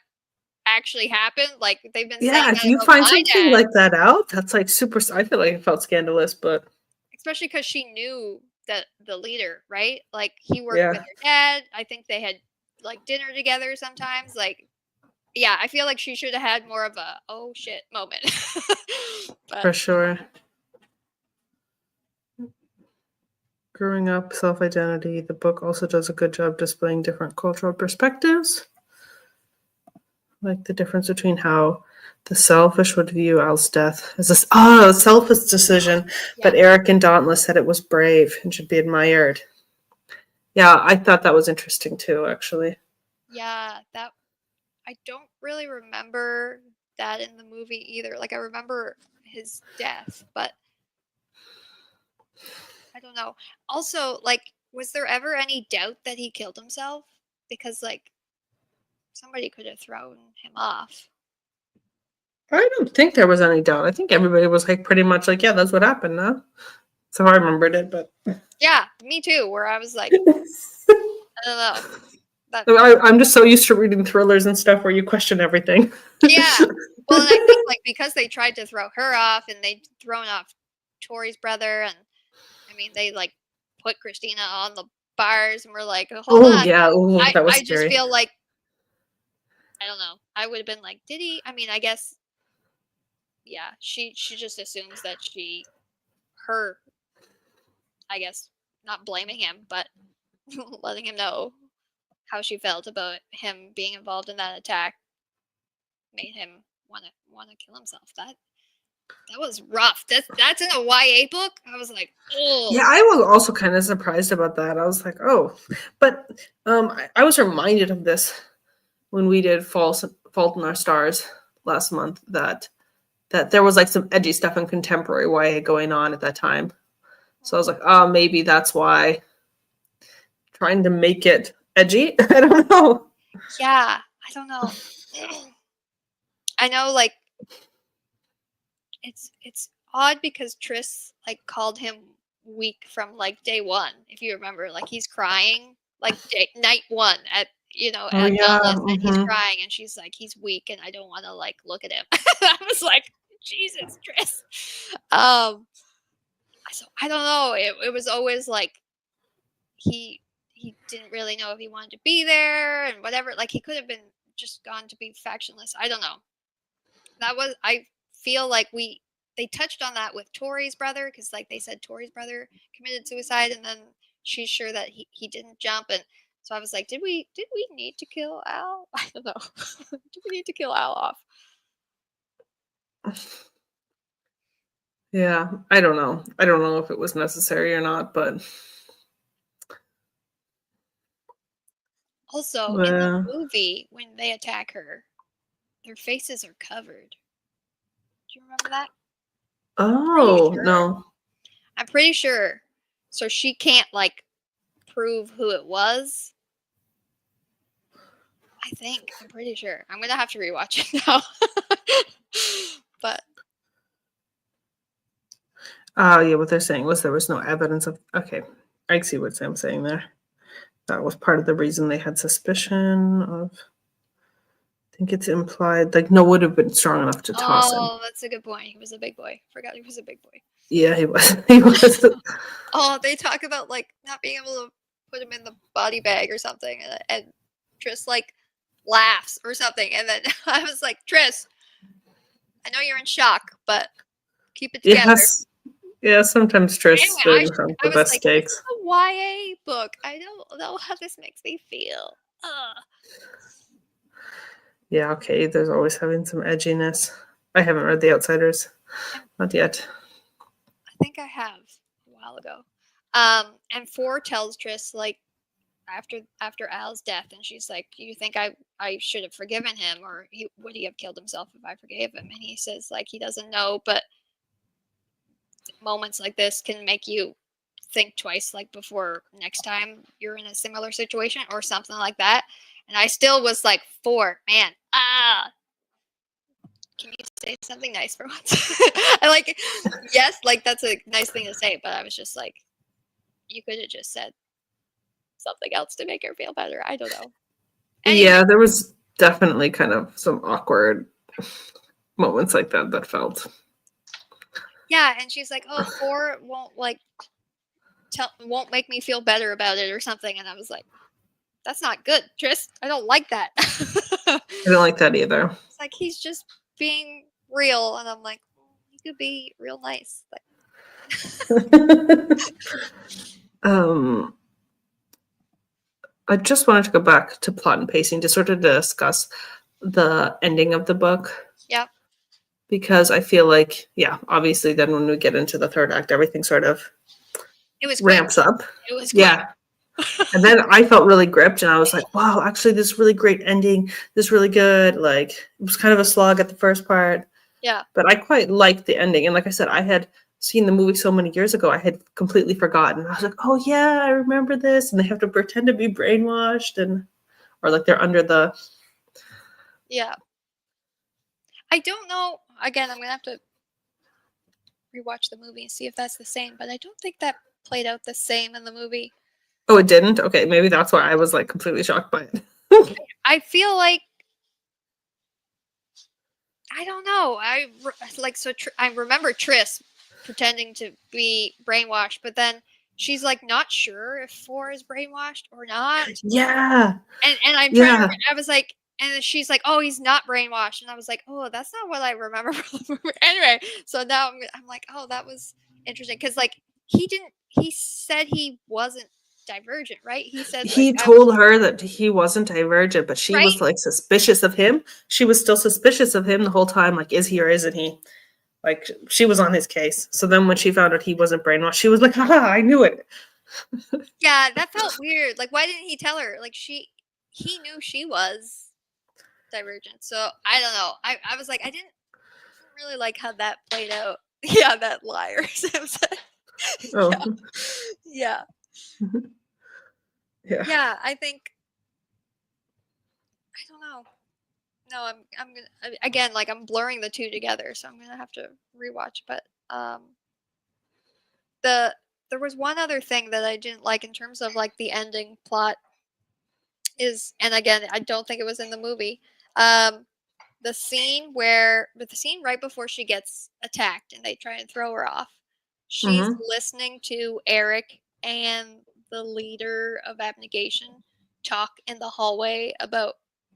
Speaker 2: actually happened." Like they've been saying that
Speaker 1: if you find something like that out, that's like super. I feel like it felt scandalous, but
Speaker 2: especially because she knew that the leader, right? Like he worked with her dad. I think they had like dinner together sometimes. Like, yeah, I feel like she should have had more of a oh shit moment. But,
Speaker 1: for sure. Growing up, self-identity. The book also does a good job displaying different cultural perspectives, like the difference between how the selfish would view Al's death as a selfish decision, but Eric and Dauntless said it was brave and should be admired. Yeah, I thought that was interesting too, actually.
Speaker 2: Yeah, I don't really remember that in the movie either. Like I remember his death, but I don't know. Also, like, was there ever any doubt that he killed himself? Because like somebody could have thrown him off.
Speaker 1: I don't think there was any doubt. I think everybody was like pretty much like, yeah, that's what happened, huh? So I remembered it, but
Speaker 2: yeah, me too. Where I was like, I don't know. That
Speaker 1: I'm just so used to reading thrillers and stuff where you question everything.
Speaker 2: yeah. Well, and I think like because they tried to throw her off and they'd thrown off Tori's brother, and I mean they like put Christina on the bars and were like, hold
Speaker 1: Oh
Speaker 2: on.
Speaker 1: yeah, oh that was
Speaker 2: I just
Speaker 1: scary.
Speaker 2: feel like I don't know. I would have been like, did he? I mean, I guess yeah. She just assumes that her I guess not blaming him, but letting him know how she felt about him being involved in that attack made him want to kill himself. That was rough. That's in a YA book. I was like, oh,
Speaker 1: Yeah, I was also kind of surprised about that. I was like, oh, but I was reminded of this when we did Fault in Our Stars last month that there was like some edgy stuff in contemporary YA going on at that time. So I was like, oh, maybe that's why trying to make it edgy. I don't know.
Speaker 2: yeah. I don't know. I know, like it's odd because Triss like called him weak from like day one. If you remember, like he's crying like night one at
Speaker 1: Oh
Speaker 2: at
Speaker 1: yeah.
Speaker 2: Ellis, and he's
Speaker 1: Mhm.
Speaker 2: crying, and she's like he's weak, and I don't want to like look at him. I was like, Jesus, Triss. So I don't know. It was always like he didn't really know if he wanted to be there and whatever. Like he could have been just gone to be factionless. I don't know. I feel like they touched on that with Tori's brother because like they said Tori's brother committed suicide, and then she's sure that he didn't jump, and so I was like, did we need to kill Al? I don't know. Did we need to kill Al off?
Speaker 1: Yeah, I don't know. I don't know if it was necessary or not, but
Speaker 2: Also, in the
Speaker 1: uh,
Speaker 2: movie when they attack her, their faces are covered. Do you remember that? Pretty
Speaker 1: oh
Speaker 2: sure.
Speaker 1: no.
Speaker 2: I'm pretty sure. So she can't like prove who it was. I think. I'm pretty sure. I'm gonna have to rewatch it now. But
Speaker 1: Yeah, what they're saying was there was no evidence of. Okay, I see what Sam's saying there. That was part of the reason they had suspicion of. I think it's implied like no would have been strong enough to toss him.
Speaker 2: oh, that's a good point. He was a big boy. Forgot he was a big boy.
Speaker 1: Yeah, he was. He was.
Speaker 2: Oh, they talk about like not being able to put him in the body bag or something, and Triss like laughs or something, and then I was like, Triss, I know you're in shock, but keep it together.
Speaker 1: Yes. Yeah, sometimes Trish
Speaker 2: Anyway,
Speaker 1: doesn't have
Speaker 2: I
Speaker 1: the
Speaker 2: was
Speaker 1: best
Speaker 2: like, this
Speaker 1: steaks.
Speaker 2: is a YA book. I don't know how this makes me feel. Ugh.
Speaker 1: Yeah, okay. There's always having some edginess. I haven't read The Outsiders. Not yet.
Speaker 2: I think I have a while ago. And Four tells Triss like after Al's death, and she's like, "You think I should have forgiven him, or would he have killed himself if I forgave him?" And he says like he doesn't know, but moments like this can make you think twice, like before next time you're in a similar situation or something like that. And I still was like, Four, man, can you say something nice for once? I like, yes, like that's a nice thing to say, but I was just like, you could have just said something else to make her feel better. I don't know. Anyway,
Speaker 1: Yeah, there was definitely kind of some awkward moments like that that felt.
Speaker 2: yeah, and she's like, "Oh, Four won't like won't make me feel better about it or something," and I was like, "That's not good, Tris. I don't like that."
Speaker 1: I don't like that either.
Speaker 2: It's like he's just being real, and I'm like, he could be real nice.
Speaker 1: um, I just wanted to go back to plot and pacing to sort of discuss the ending of the book.
Speaker 2: Yep.
Speaker 1: Because I feel like, yeah, obviously then when we get into the third act, everything sort of
Speaker 2: It was quick.
Speaker 1: ramps up.
Speaker 2: It was quick.
Speaker 1: Yeah. And then I felt really gripped and I was like, wow, actually this really great ending. This really good. Like it was kind of a slog at the first part.
Speaker 2: Yeah.
Speaker 1: But I quite liked the ending. And like I said, I had seen the movie so many years ago, I had completely forgotten. I was like, oh yeah, I remember this. And they have to pretend to be brainwashed and or like they're under the
Speaker 2: Yeah. I don't know. Again, I'm gonna have to rewatch the movie and see if that's the same, but I don't think that played out the same in the movie.
Speaker 1: Oh, it didn't? Okay, maybe that's why I was like completely shocked by it.
Speaker 2: I feel like I don't know. I remember Triss pretending to be brainwashed, but then she's like not sure if Four is brainwashed or not.
Speaker 1: Yeah.
Speaker 2: And I'm trying to
Speaker 1: Yeah.
Speaker 2: I was like, and then she's like, "Oh, he's not brainwashed," and I was like, "Oh, that's not what I remember from the movie." Anyway, so now I'm like, "Oh, that was interesting," because like he said he wasn't divergent, right? He said like
Speaker 1: He
Speaker 2: I was
Speaker 1: told her that he wasn't Divergent, but she
Speaker 2: right.
Speaker 1: was like suspicious of him. She was still suspicious of him the whole time. Like, is he or isn't he? Like, she was on his case. So then when she found out he wasn't brainwashed, she was like, haha, I knew it.
Speaker 2: Yeah, that felt weird. Like, why didn't he tell her? Like, he knew she was divergent. So I don't know. I was like, I didn't really like how that played out. Yeah, that liar.
Speaker 1: Oh,
Speaker 2: yeah, yeah,
Speaker 1: yeah.
Speaker 2: yeah. I think I don't know. No, I'm gonna again like I'm blurring the two together, so I'm gonna have to rewatch. But the there was one other thing that I didn't like in terms of like the ending plot is, and again, I don't think it was in the movie. Um, the scene right before she gets attacked and they try and throw her off, she's
Speaker 1: Mm-hmm.
Speaker 2: listening to Eric and the leader of abnegation talk in the hallway about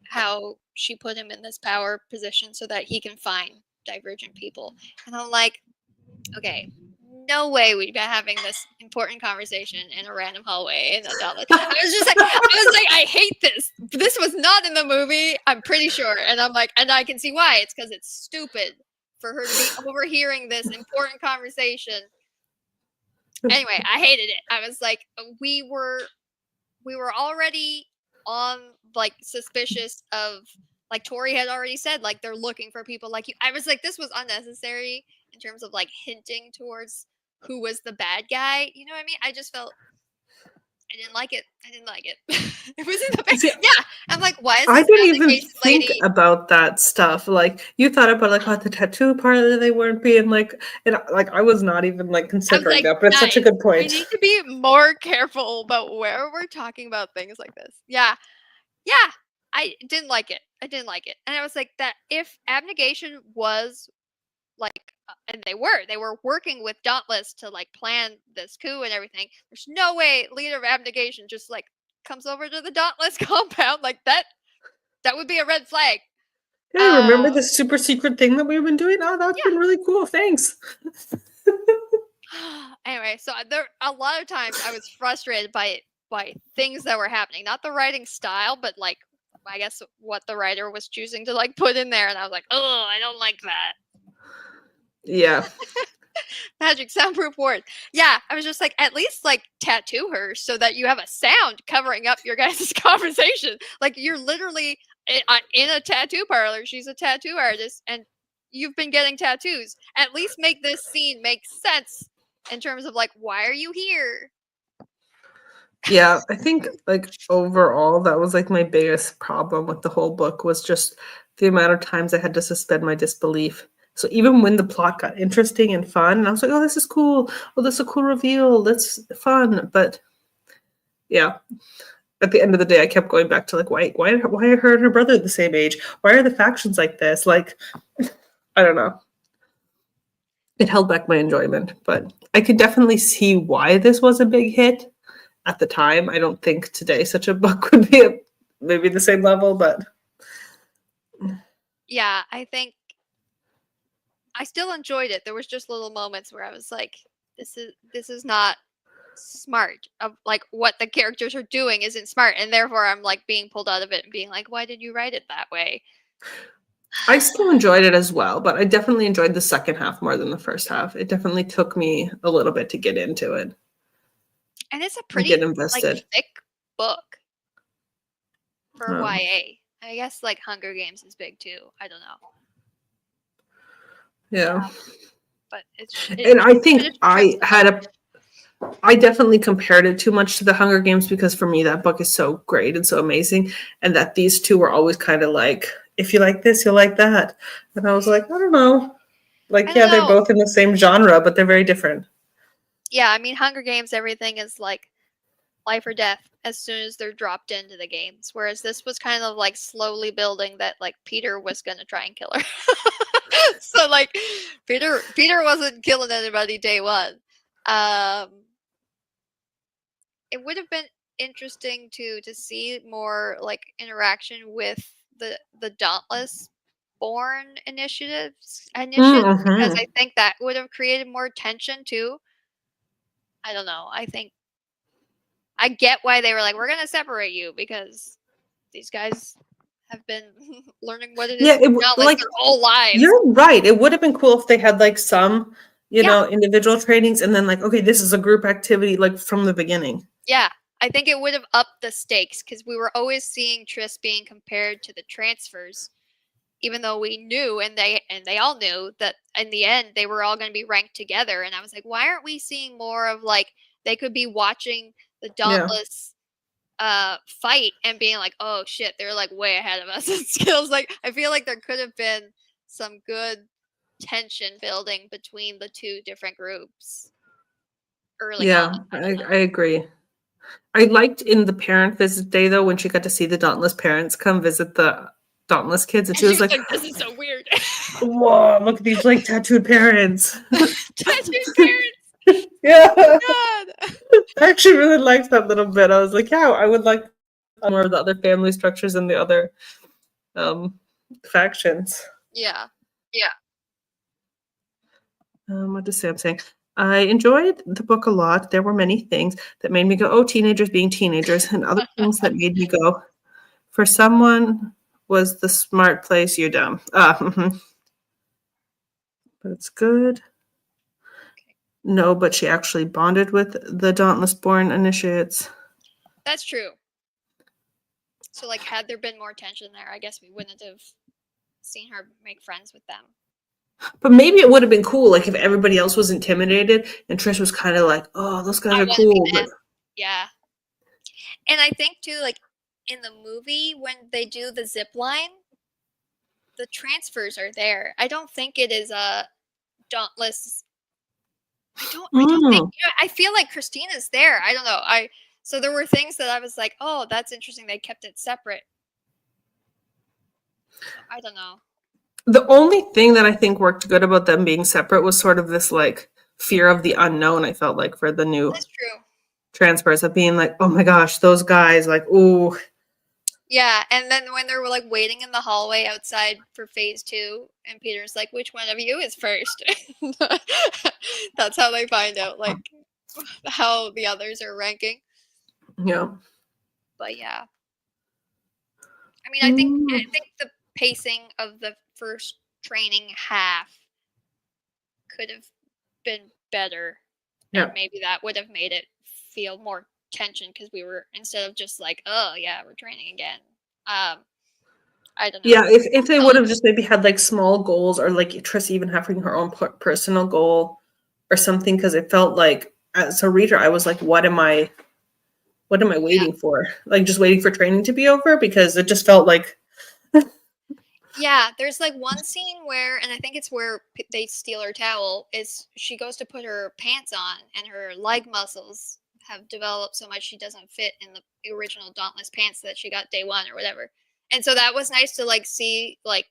Speaker 2: how she put him in this power position so that he can find divergent people. And I'm like, okay, no way we'd be having this important conversation in a random hallway in a Dallas. I hate this. This was not in the movie. I'm pretty sure, and I'm like, and I can see why. It's because it's stupid for her to be overhearing this important conversation. Anyway, I hated it. I was like, we were already on like suspicious of like Tori had already said like they're looking for people like you. I was like this was unnecessary in terms of like hinting towards who was the bad guy. You know what I mean? I just felt I didn't like it. I didn't like it. It was in the
Speaker 1: See,
Speaker 2: yeah. I'm like, why is
Speaker 1: I
Speaker 2: this
Speaker 1: didn't even
Speaker 2: abnegation
Speaker 1: think
Speaker 2: lady?
Speaker 1: about that stuff. Like, you thought about like, oh, the tattoo parlor, they weren't being like, and like, I was not even like
Speaker 2: I was
Speaker 1: considering
Speaker 2: like,
Speaker 1: that, but it's such a
Speaker 2: guys,
Speaker 1: good
Speaker 2: we
Speaker 1: point.
Speaker 2: need to be more careful about where we're talking about things like this. Yeah, yeah, I didn't like it. I didn't like it. And I was like that if abnegation was like and they were working with Dauntless to like plan this coup and everything. There's no way leader of abnegation just like comes over to the Dauntless compound like that. That would be a red flag.
Speaker 1: Hey,
Speaker 2: Uh
Speaker 1: remember this super secret thing that we've been doing? Oh, that's been really cool. Thanks.
Speaker 2: yeah. Anyway, so there a lot of times I was frustrated by things that were happening. Not the writing style, but like I guess what the writer was choosing to like put in there, and I was like, oh, I don't like that.
Speaker 1: Yeah.
Speaker 2: Magic soundproof words. Yeah, I was just like, at least like tattoo her so that you have a sound covering up your guys' conversation. Like you're literally in a tattoo parlor. She's a tattoo artist, and you've been getting tattoos. At least make this scene make sense in terms of like, why are you here?
Speaker 1: Yeah, I think like overall that was like my biggest problem with the whole book was just the amount of times I had to suspend my disbelief. So even when the plot got interesting and fun, and I was like, "Oh, this is cool. Oh, this is a cool reveal. That's fun." But yeah, at the end of the day, I kept going back to like, why are her and her brother the same age? Why are the factions like this? Like, I don't know. It held back my enjoyment, but I could definitely see why this was a big hit at the time. I don't think today such a book would be maybe the same level, but
Speaker 2: Yeah, I think I still enjoyed it. There was just little moments where I was like, this is not smart of like what the characters are doing isn't smart, and therefore I'm like being pulled out of it and being like, why did you write it that way?
Speaker 1: I still enjoyed it as well. But I definitely enjoyed the second half more than the first half. It definitely took me a little bit to get into it
Speaker 2: And it's a
Speaker 1: and get
Speaker 2: pretty like
Speaker 1: invested.
Speaker 2: thick book for
Speaker 1: Um,
Speaker 2: YA. I guess like Hunger Games is big too. I don't know.
Speaker 1: yeah,
Speaker 2: But
Speaker 1: and I think
Speaker 2: it trims them up.
Speaker 1: I definitely compared it too much to the Hunger Games because for me that book is so great and so amazing, and that these two were always kind of like, if you like this, you'll like that, and I was like, I don't know,
Speaker 2: I
Speaker 1: like
Speaker 2: don't
Speaker 1: yeah, they're
Speaker 2: know.
Speaker 1: both in the same genre, but they're very different.
Speaker 2: Yeah, I mean Hunger Games, everything is like life or death as soon as they're dropped into the games. Whereas this was kind of like slowly building that like Peter was gonna try and kill her. So like Peter wasn't killing anybody day one. It would have been interesting to see more like interaction with the Dauntless Born initiatives because I think that would have created more tension too. I don't know. I think I get why they were like, we're gonna separate you because these guys have been learning what it is
Speaker 1: Yeah,
Speaker 2: to be Dauntless
Speaker 1: like
Speaker 2: their whole lives.
Speaker 1: you're right. It would have been cool if they had like some, you
Speaker 2: Yeah.
Speaker 1: know, individual trainings and then like, okay, this is a group activity like from the beginning.
Speaker 2: Yeah, I think it would have upped the stakes because we were always seeing Triss being compared to the transfers, even though we knew and they all knew that in the end they were all going to be ranked together. And I was like, why aren't we seeing more of like they could be watching the Dauntless fight and being like, oh shit, they're like way ahead of us in skills. Like I feel like there could have been some good tension building between the two different groups early on.
Speaker 1: I agree. I liked in the parent visit day though when she got to see the Dauntless parents come visit the Dauntless kids, and she was like,
Speaker 2: "This is so weird."
Speaker 1: Whoa, look at these like tattooed parents.
Speaker 2: Tattooed parents.
Speaker 1: Yeah.
Speaker 2: Oh God.
Speaker 1: I actually really liked that little bit. I was like, yeah, I would like more of the other family structures and the other factions.
Speaker 2: Yeah.
Speaker 1: What does Sam say? I enjoyed the book a lot. There were many things that made me go, oh, teenagers being teenagers, and other things that made me go, for someone was the smart place, you dumb. But it's good. No, but she actually bonded with the Dauntless Born initiates.
Speaker 2: That's true. So, like, had there been more tension there, I guess we wouldn't have seen her make friends with them.
Speaker 1: But maybe it would have been cool, like if everybody else was intimidated and Trish was kind of like, "Oh, those guys are cool." But...
Speaker 2: yeah, and I think too, like in the movie when they do the zip line, the transfers are there. I don't think it is a Dauntless. I don't think. You know, I feel like Christina's there. I don't know. So there were things that I was like, "Oh, that's interesting." They kept it separate. I don't know.
Speaker 1: The only thing that I think worked good about them being separate was sort of this like fear of the unknown. I felt like for the new transfers of being like, oh my gosh, those guys, like, ooh.
Speaker 2: Yeah, and then when they were like waiting in the hallway outside for phase 2, and Peter's like, which one of you is first? That's how they find out like how the others are ranking.
Speaker 1: Yeah.
Speaker 2: But yeah. I mean, I think the pacing of the first training half could have been better.
Speaker 1: Yeah.
Speaker 2: And maybe that would have made it feel more tension because we were, instead of just like, oh yeah, we're training again. I don't know.
Speaker 1: Yeah, if they would have just maybe had like small goals, or like Triss even having her own personal goal or something, because it felt like as a reader I was like, what am I waiting for? Like just waiting for training to be over, because it just felt like
Speaker 2: yeah, there's like one scene where, and I think it's where they steal her towel, is she goes to put her pants on and her leg muscles have developed so much she doesn't fit in the original Dauntless pants that she got day 1 or whatever. And so that was nice to like see like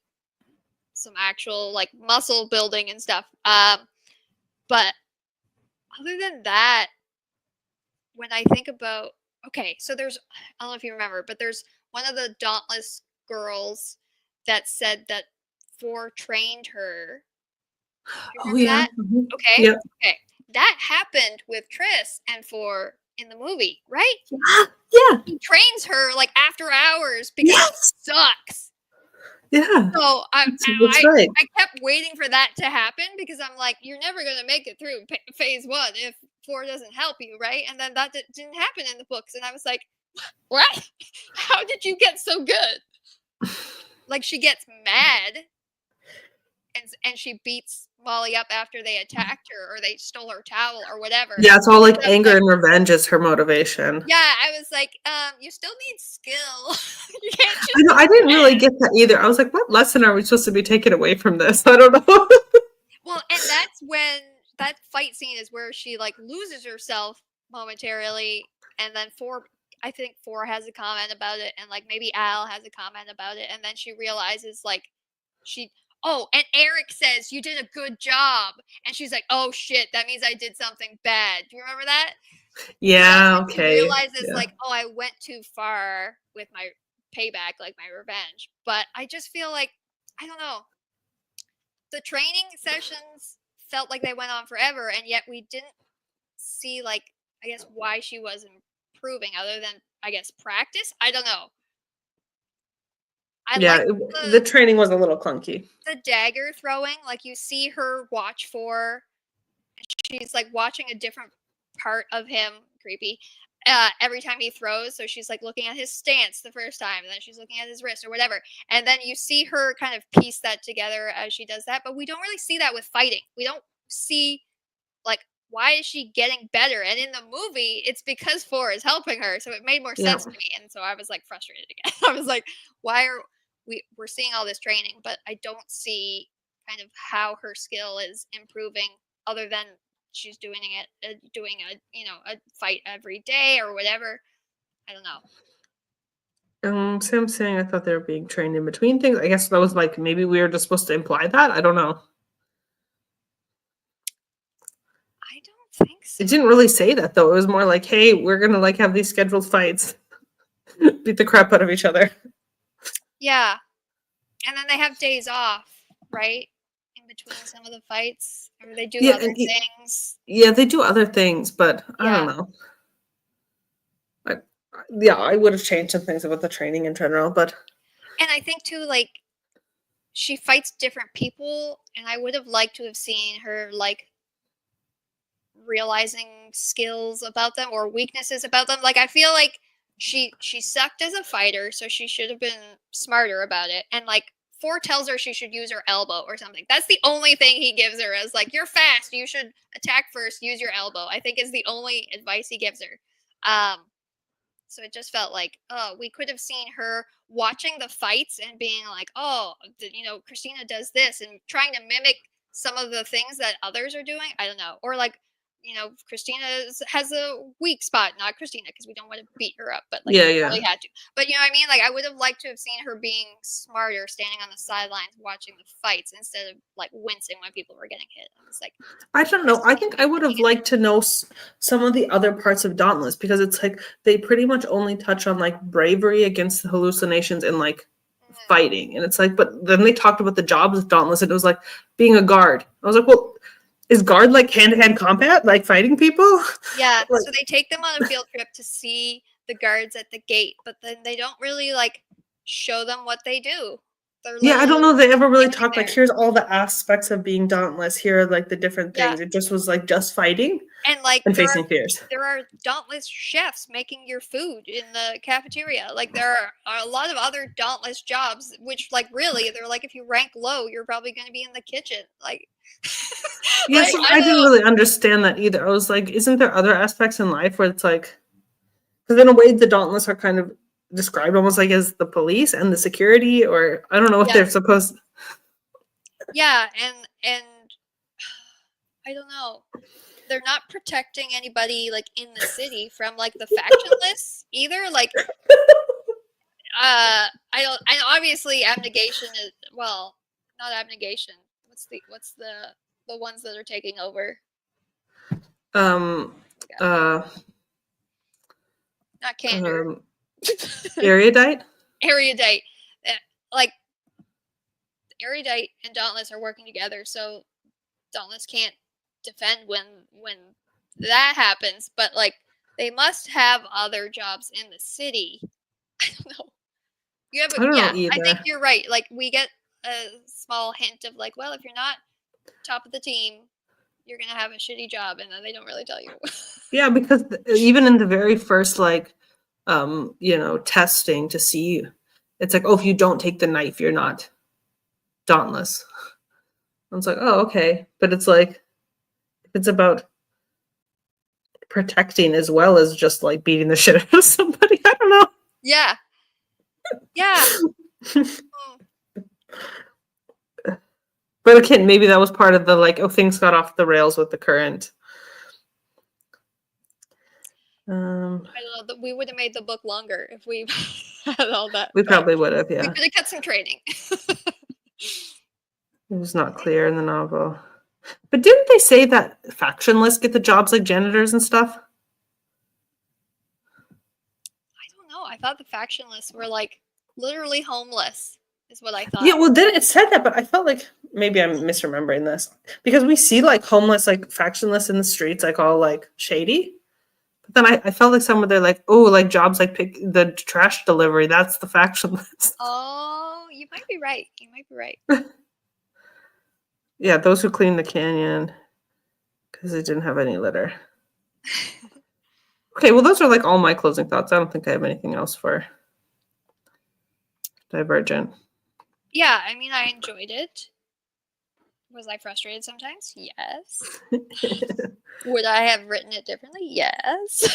Speaker 2: some actual like muscle building and stuff. But other than that, when I think about, okay, so there's, I don't know if you remember, but there's one of the Dauntless girls that said that 4 trained her.
Speaker 1: Oh yeah.
Speaker 2: Mm-hmm. Okay. Yep. Okay. That happened with Triss and 4 in the movie, right?
Speaker 1: Yeah.
Speaker 2: He trains her like after hours because it sucks.
Speaker 1: Yeah.
Speaker 2: So I kept waiting for that to happen because I'm like, you're never going to make it through phase 1 if 4 doesn't help you, right? And then that didn't happen in the books. And I was like, what? How did you get so good? Like she gets mad and she beats Molly up after they attacked her or they stole her towel or whatever.
Speaker 1: Yeah, it's all like anger and revenge is her motivation.
Speaker 2: Yeah, I was like, you still need skill. You can't just
Speaker 1: I know, I didn't really get that either. I was like, what lesson are we supposed to be taking away from this? I don't know.
Speaker 2: Well, and that's when that fight scene is where she like loses herself momentarily and then I think 4 has a comment about it, and like maybe Al has a comment about it, and then she realizes like and Eric says you did a good job, and she's like, oh shit, that means I did something bad. Do you remember that?
Speaker 1: Yeah,
Speaker 2: She
Speaker 1: okay.
Speaker 2: realizes
Speaker 1: Yeah.
Speaker 2: like, oh, I went too far with my payback, like my revenge. But I just feel like, I don't know, the training sessions felt like they went on forever, and yet we didn't see like, I guess, why she was improving other than, I guess, practice. I don't know. I like
Speaker 1: The training was a little clunky.
Speaker 2: the dagger throwing. Like you see her watch for, she's like watching a different part of him, creepy, every time he throws. So she's like looking at his stance the first time, and then she's looking at his wrist or whatever. And then you see her kind of piece that together as she does that. But we don't really see that with fighting. We don't see like, why is she getting better? And in the movie, it's because 4 is helping her. So it made more sense to me. And so I was like frustrated again. I was like, why are we're seeing all this training, but I don't see kind of how her skill is improving other than she's doing a fight every day or whatever. I don't know.
Speaker 1: Sam saying I thought they were being trained in between things. I guess that was like maybe we were just supposed to imply that. I don't know.
Speaker 2: I don't think so.
Speaker 1: It didn't really say that though. It was more like, hey, we're gonna like have these scheduled fights, beat the crap out of each other.
Speaker 2: Yeah, and then they have days off, right? In between some of the fights, or they do other things.
Speaker 1: Yeah, they do other things, but I don't know. I would have changed some things about the training in general, but
Speaker 2: and I think too, like she fights different people, and I would have liked to have seen her like realizing skills about them or weaknesses about them. Like I feel like she sucked as a fighter, so she should have been smarter about it. And like 4 tells her she should use her elbow or something. That's the only thing he gives her as like, you're fast, you should attack first, use your elbow. I think is the only advice he gives her. So it just felt like, oh, we could have seen her watching the fights and being like, oh, Christina does this and trying to mimic some of the things that others are doing. I don't know. Or like, Christina has a weak spot, not Christina, because we don't want to beat her up, but like, we really had to. But you know what I mean? Like, I would have liked to have seen her being smarter, standing on the sidelines, watching the fights instead of like wincing when people were getting hit. I was like,
Speaker 1: I don't know. I think I would have liked to know some of the other parts of Dauntless, because it's like they pretty much only touch on like bravery against the hallucinations and like fighting. And it's like, but then they talked about the jobs of Dauntless, and it was like being a guard. I was like, well, is guard like hand-to-hand combat, like fighting people?
Speaker 2: Yeah,
Speaker 1: Like,
Speaker 2: so they take them on a field trip to see the guards at the gate, but then they don't really like show them what they do.
Speaker 1: I don't know if they ever really talked like, here's all the aspects of being Dauntless, here are like the different things. It just was like just fighting
Speaker 2: and like
Speaker 1: and facing fears.
Speaker 2: There are Dauntless chefs making your food in the cafeteria. Like there are a lot of other Dauntless jobs, which like really they're like, if you rank low, you're probably going to be in the kitchen. Like
Speaker 1: Yes, like, I didn't really understand that either. I was like, isn't there other aspects in life where it's like, because in a way the Dauntless are kind of described almost like as the police and the security, or I don't know what they're supposed.
Speaker 2: Yeah, and I don't know. They're not protecting anybody like in the city from like the faction lists either. Like, I don't. And obviously, abnegation is not abnegation. What's the ones that are taking over? Not candor.
Speaker 1: Erudite.
Speaker 2: Erudite. Like Erudite and Dauntless are working together, so Dauntless can't defend when that happens. But like they must have other jobs in the city. I don't know.
Speaker 1: I don't know either.
Speaker 2: I think you're right. Like we get a small hint of like, well, if you're not top of the team, you're gonna have a shitty job, and then they don't really tell you.
Speaker 1: Yeah, because even in the very first like testing to see, it's like, oh, if you don't take the knife, you're not Dauntless. I was like, oh, okay. But it's like, it's about protecting as well as just like beating the shit out of somebody. I don't know.
Speaker 2: Yeah.
Speaker 1: But again, maybe that was part of the like, oh, things got off the rails with the current
Speaker 2: I don't know. We would have made the book longer if we had all that.
Speaker 1: We
Speaker 2: but
Speaker 1: probably would have,
Speaker 2: we
Speaker 1: yeah.
Speaker 2: could have cut some training.
Speaker 1: It was not clear in the novel. But didn't they say that factionless get the jobs like janitors and stuff?
Speaker 2: I don't know. I thought the factionless were like literally homeless, is what I thought.
Speaker 1: Yeah, well, then it said that, but I felt like maybe I'm misremembering this because we see like homeless, like factionless in the streets, like all like shady. But then I felt like some of their like, oh, like jobs like pick the trash delivery. That's the factionless.
Speaker 2: Oh, you might be right. You might be right.
Speaker 1: Yeah, those who clean the canyon because they didn't have any litter. Okay, well, those are like all my closing thoughts. I don't think I have anything else for Divergent.
Speaker 2: Yeah, I mean, I enjoyed it. Was I frustrated sometimes? Yes. Would I have written it differently? Yes.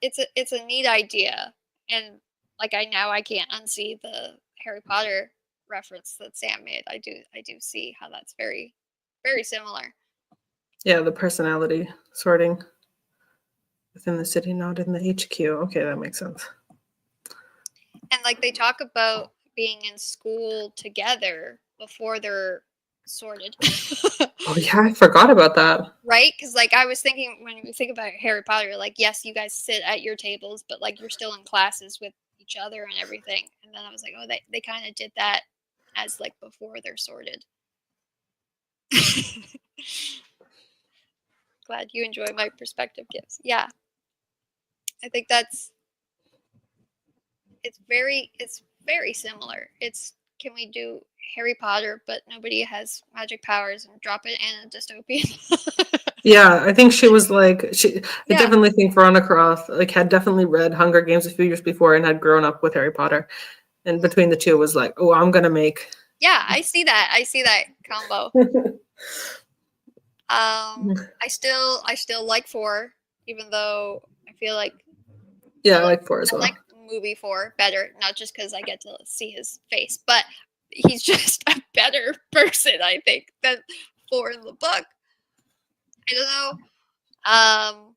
Speaker 2: It's a neat idea, and like I can't unsee the Harry Potter reference that Sam made. I do see how that's very similar.
Speaker 1: Yeah, the personality sorting within the city, not in the HQ. Okay, that makes sense.
Speaker 2: And like they talk about being in school together before they're sorted.
Speaker 1: Oh yeah, I forgot about that.
Speaker 2: Right? Because like I was thinking when you think about Harry Potter, like yes, you guys sit at your tables, but like you're still in classes with each other and everything. And then I was like, oh, they kind of did that as like before they're sorted. Glad you enjoy my perspective gifts. Yeah. I think it's very similar. It's can we do Harry Potter but nobody has magic powers and drop it in a dystopian?
Speaker 1: Yeah, I think she was like I
Speaker 2: Yeah.
Speaker 1: definitely think Veronica Roth like had definitely read Hunger Games a few years before and had grown up with Harry Potter. And between the two was like, oh, I'm gonna make.
Speaker 2: Yeah, I see that. I see that combo. I still like 4, even though I feel like
Speaker 1: Yeah, I like 4 as
Speaker 2: I
Speaker 1: well.
Speaker 2: like movie 4 better, not just because I get to see his face, but he's just a better person, I think, than 4 in the book. I don't know.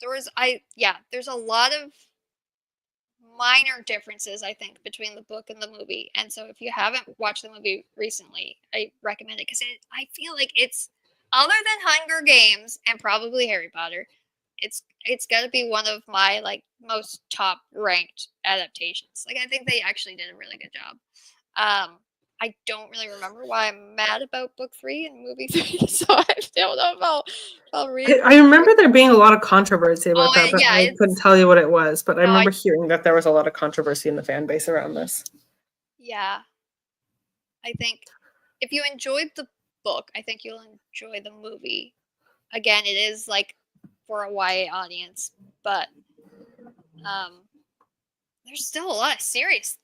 Speaker 2: There's a lot of minor differences, I think, between the book and the movie. And so if you haven't watched the movie recently, I recommend it because I feel like it's other than Hunger Games and probably Harry Potter, it's got to be one of my like most top ranked adaptations. Like I think they actually did a really good job. I don't really remember why I'm mad about book 3 and movie 3, so I don't know if I'll read.
Speaker 1: I remember there being a lot of controversy about that, but
Speaker 2: Yeah,
Speaker 1: I couldn't tell you what it was. But I
Speaker 2: No,
Speaker 1: remember hearing that there was a lot of controversy in the fan base around this.
Speaker 2: Yeah. I think if you enjoyed the book, I think you'll enjoy the movie. Again, it is like for a YA audience, but there's still a lot of serious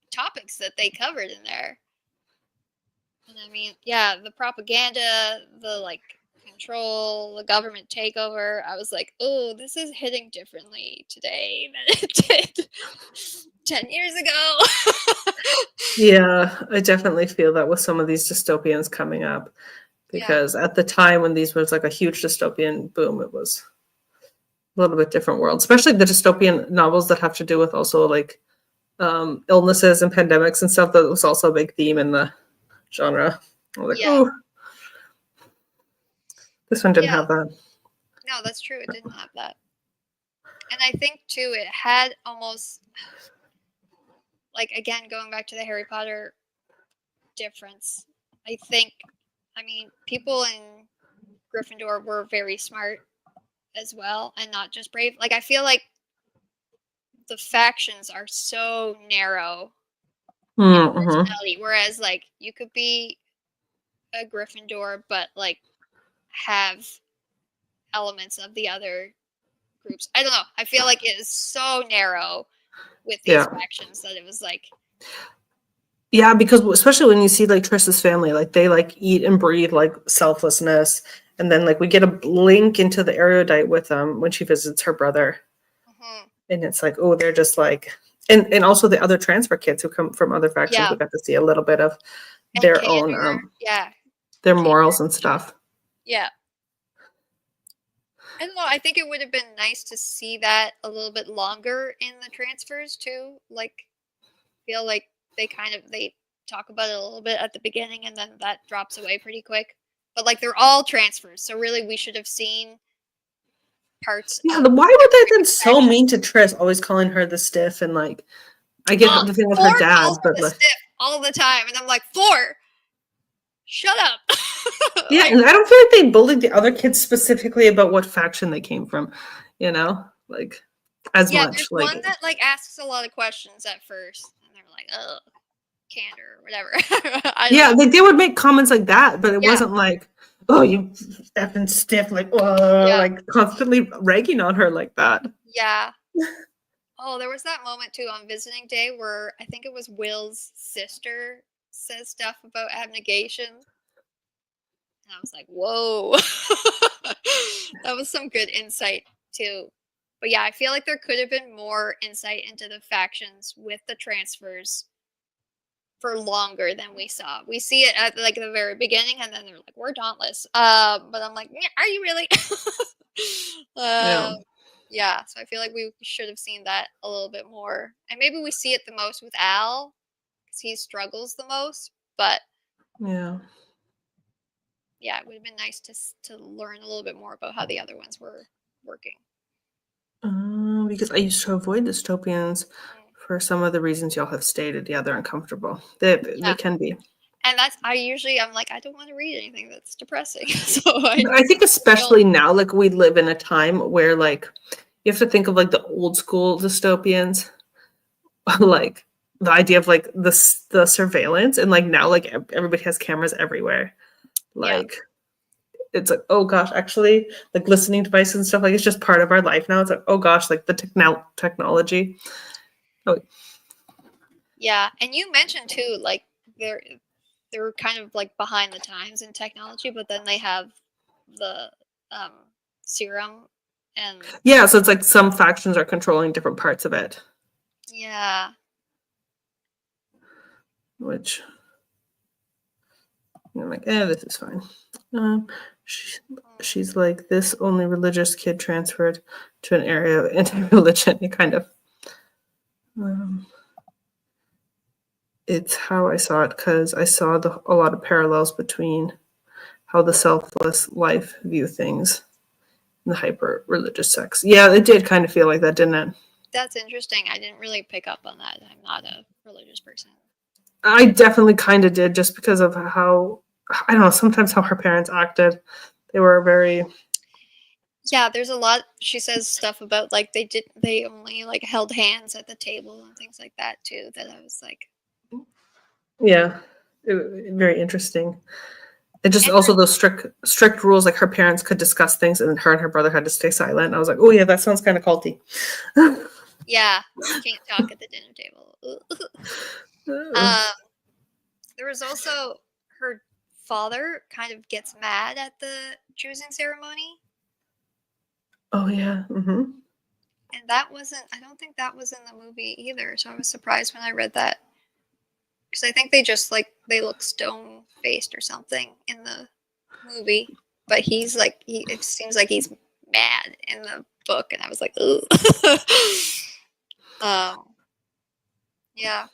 Speaker 2: topics that they covered in there. And I mean, yeah, the propaganda, the like control, the government takeover. I was like, oh, this is hitting differently today than it did 10 years ago.
Speaker 1: Yeah, I definitely feel that with some of these dystopians coming up. Because at the time when these was like a huge dystopian boom, it was a little bit different world, especially the dystopian novels that have to do with also like illnesses and pandemics and stuff. That was also a big theme in the genre. I was like, oh, this one didn't have that.
Speaker 2: No, that's true. It didn't have that. And I think too, it had almost like again going back to the Harry Potter difference. I mean, people in Gryffindor were very smart as well, and not just brave. Like I feel like the factions are so narrow in personality, whereas like you could be a Gryffindor, but like have elements of the other groups. I don't know. I feel like it is so narrow with these factions that it was like.
Speaker 1: Yeah, because especially when you see like Triss's family, like they like eat and breathe like selflessness, and then like we get a link into the erudite with them when she visits her brother, and it's like, oh, they're just like, and also the other transfer kids who come from other factions, we got to see a little bit of their own, their morals and stuff.
Speaker 2: Yeah. I don't know. I think it would have been nice to see that a little bit longer in the transfers too. Like, feel like they talk about it a little bit at the beginning and then that drops away pretty quick. But like they're all transfers, so really we should have seen parts
Speaker 1: Yeah,
Speaker 2: of
Speaker 1: why were they then
Speaker 2: different
Speaker 1: so
Speaker 2: factions.
Speaker 1: mean to Triss, always calling her the stiff and like I get
Speaker 2: Oh,
Speaker 1: the thing with her
Speaker 2: Four
Speaker 1: dad,
Speaker 2: calls her
Speaker 1: but
Speaker 2: the
Speaker 1: like
Speaker 2: stiff all the time, and I'm like, Four, shut up.
Speaker 1: yeah,
Speaker 2: Like,
Speaker 1: and I don't feel like they bullied the other kids specifically about what faction they came from, like as
Speaker 2: yeah,
Speaker 1: much.
Speaker 2: there's
Speaker 1: Like
Speaker 2: one that like asks a lot of questions at first, and they're like, oh, candor or whatever. I don't
Speaker 1: yeah,
Speaker 2: know.
Speaker 1: they would make comments like that, but it
Speaker 2: Yeah,
Speaker 1: wasn't like, oh, you effing stiff,
Speaker 2: yeah,
Speaker 1: like constantly ragging on her like that.
Speaker 2: yeah. Oh, there was that moment too on visiting day where I think it was Will's sister says stuff about abnegation. And I was like, whoa. That was some good insight too. But yeah, I feel like there could have been more insight into the factions with the transfers for longer than we saw. We see it at like the very beginning and then they're like, we're dauntless. But I'm like, yeah, are you really?
Speaker 1: Yeah,
Speaker 2: um yeah, so I feel like we should have seen that a little bit more. And maybe we see it the most with Al because he struggles the most. But
Speaker 1: yeah.
Speaker 2: yeah, it would have been nice to learn a little bit more about how the other ones were working.
Speaker 1: Because I used to avoid dystopians
Speaker 2: Mm,
Speaker 1: for some of the reasons y'all have stated. Yeah, they're uncomfortable. They
Speaker 2: yeah,
Speaker 1: can be.
Speaker 2: and that's I'm like I don't want to read anything that's depressing, so I
Speaker 1: But I think
Speaker 2: don't.
Speaker 1: especially now, like we live in a time where like you have to think of like the old school dystopians, like the idea of like the surveillance, and like now like everybody has cameras everywhere.
Speaker 2: Yeah,
Speaker 1: Like it's like oh gosh, actually like listening devices and stuff like it's just part of our life now. It's like oh gosh, like the technology. Oh
Speaker 2: yeah, and you mentioned too, like they're they're kind of like behind the times in technology, but then they have the um, serum and
Speaker 1: yeah, so it's like some factions are controlling different parts of it,
Speaker 2: yeah,
Speaker 1: which I'm like, this is fine. She, she's like, this only religious kid transferred to an area of anti-religion. You kind of, um, it's how I saw it because I saw a lot of parallels between how the selfless life view things and the hyper religious sects. Yeah, it did kind of feel like that, didn't it?
Speaker 2: that's interesting. I didn't really pick up on that. I'm not a religious person.
Speaker 1: I definitely kind of did just because of how, I don't know, sometimes how her parents acted. They were very,
Speaker 2: Yeah, there's a lot. She says stuff about like they only like held hands at the table and things like that too. That I was like,
Speaker 1: yeah, very interesting. It just
Speaker 2: and
Speaker 1: also those strict rules, like her parents could discuss things and her brother had to stay silent. I was like, oh yeah, that sounds kind of culty.
Speaker 2: yeah, can't talk at the dinner table. um, there was also her father kind of gets mad at the choosing ceremony,
Speaker 1: Oh yeah. Mm-hmm.
Speaker 2: and that wasn't. I don't think that was in the movie either. So I was surprised when I read that because I think they just like they look stone faced or something in the movie, but he's like it seems like he's mad in the book, and I was like, ooh. um, yeah.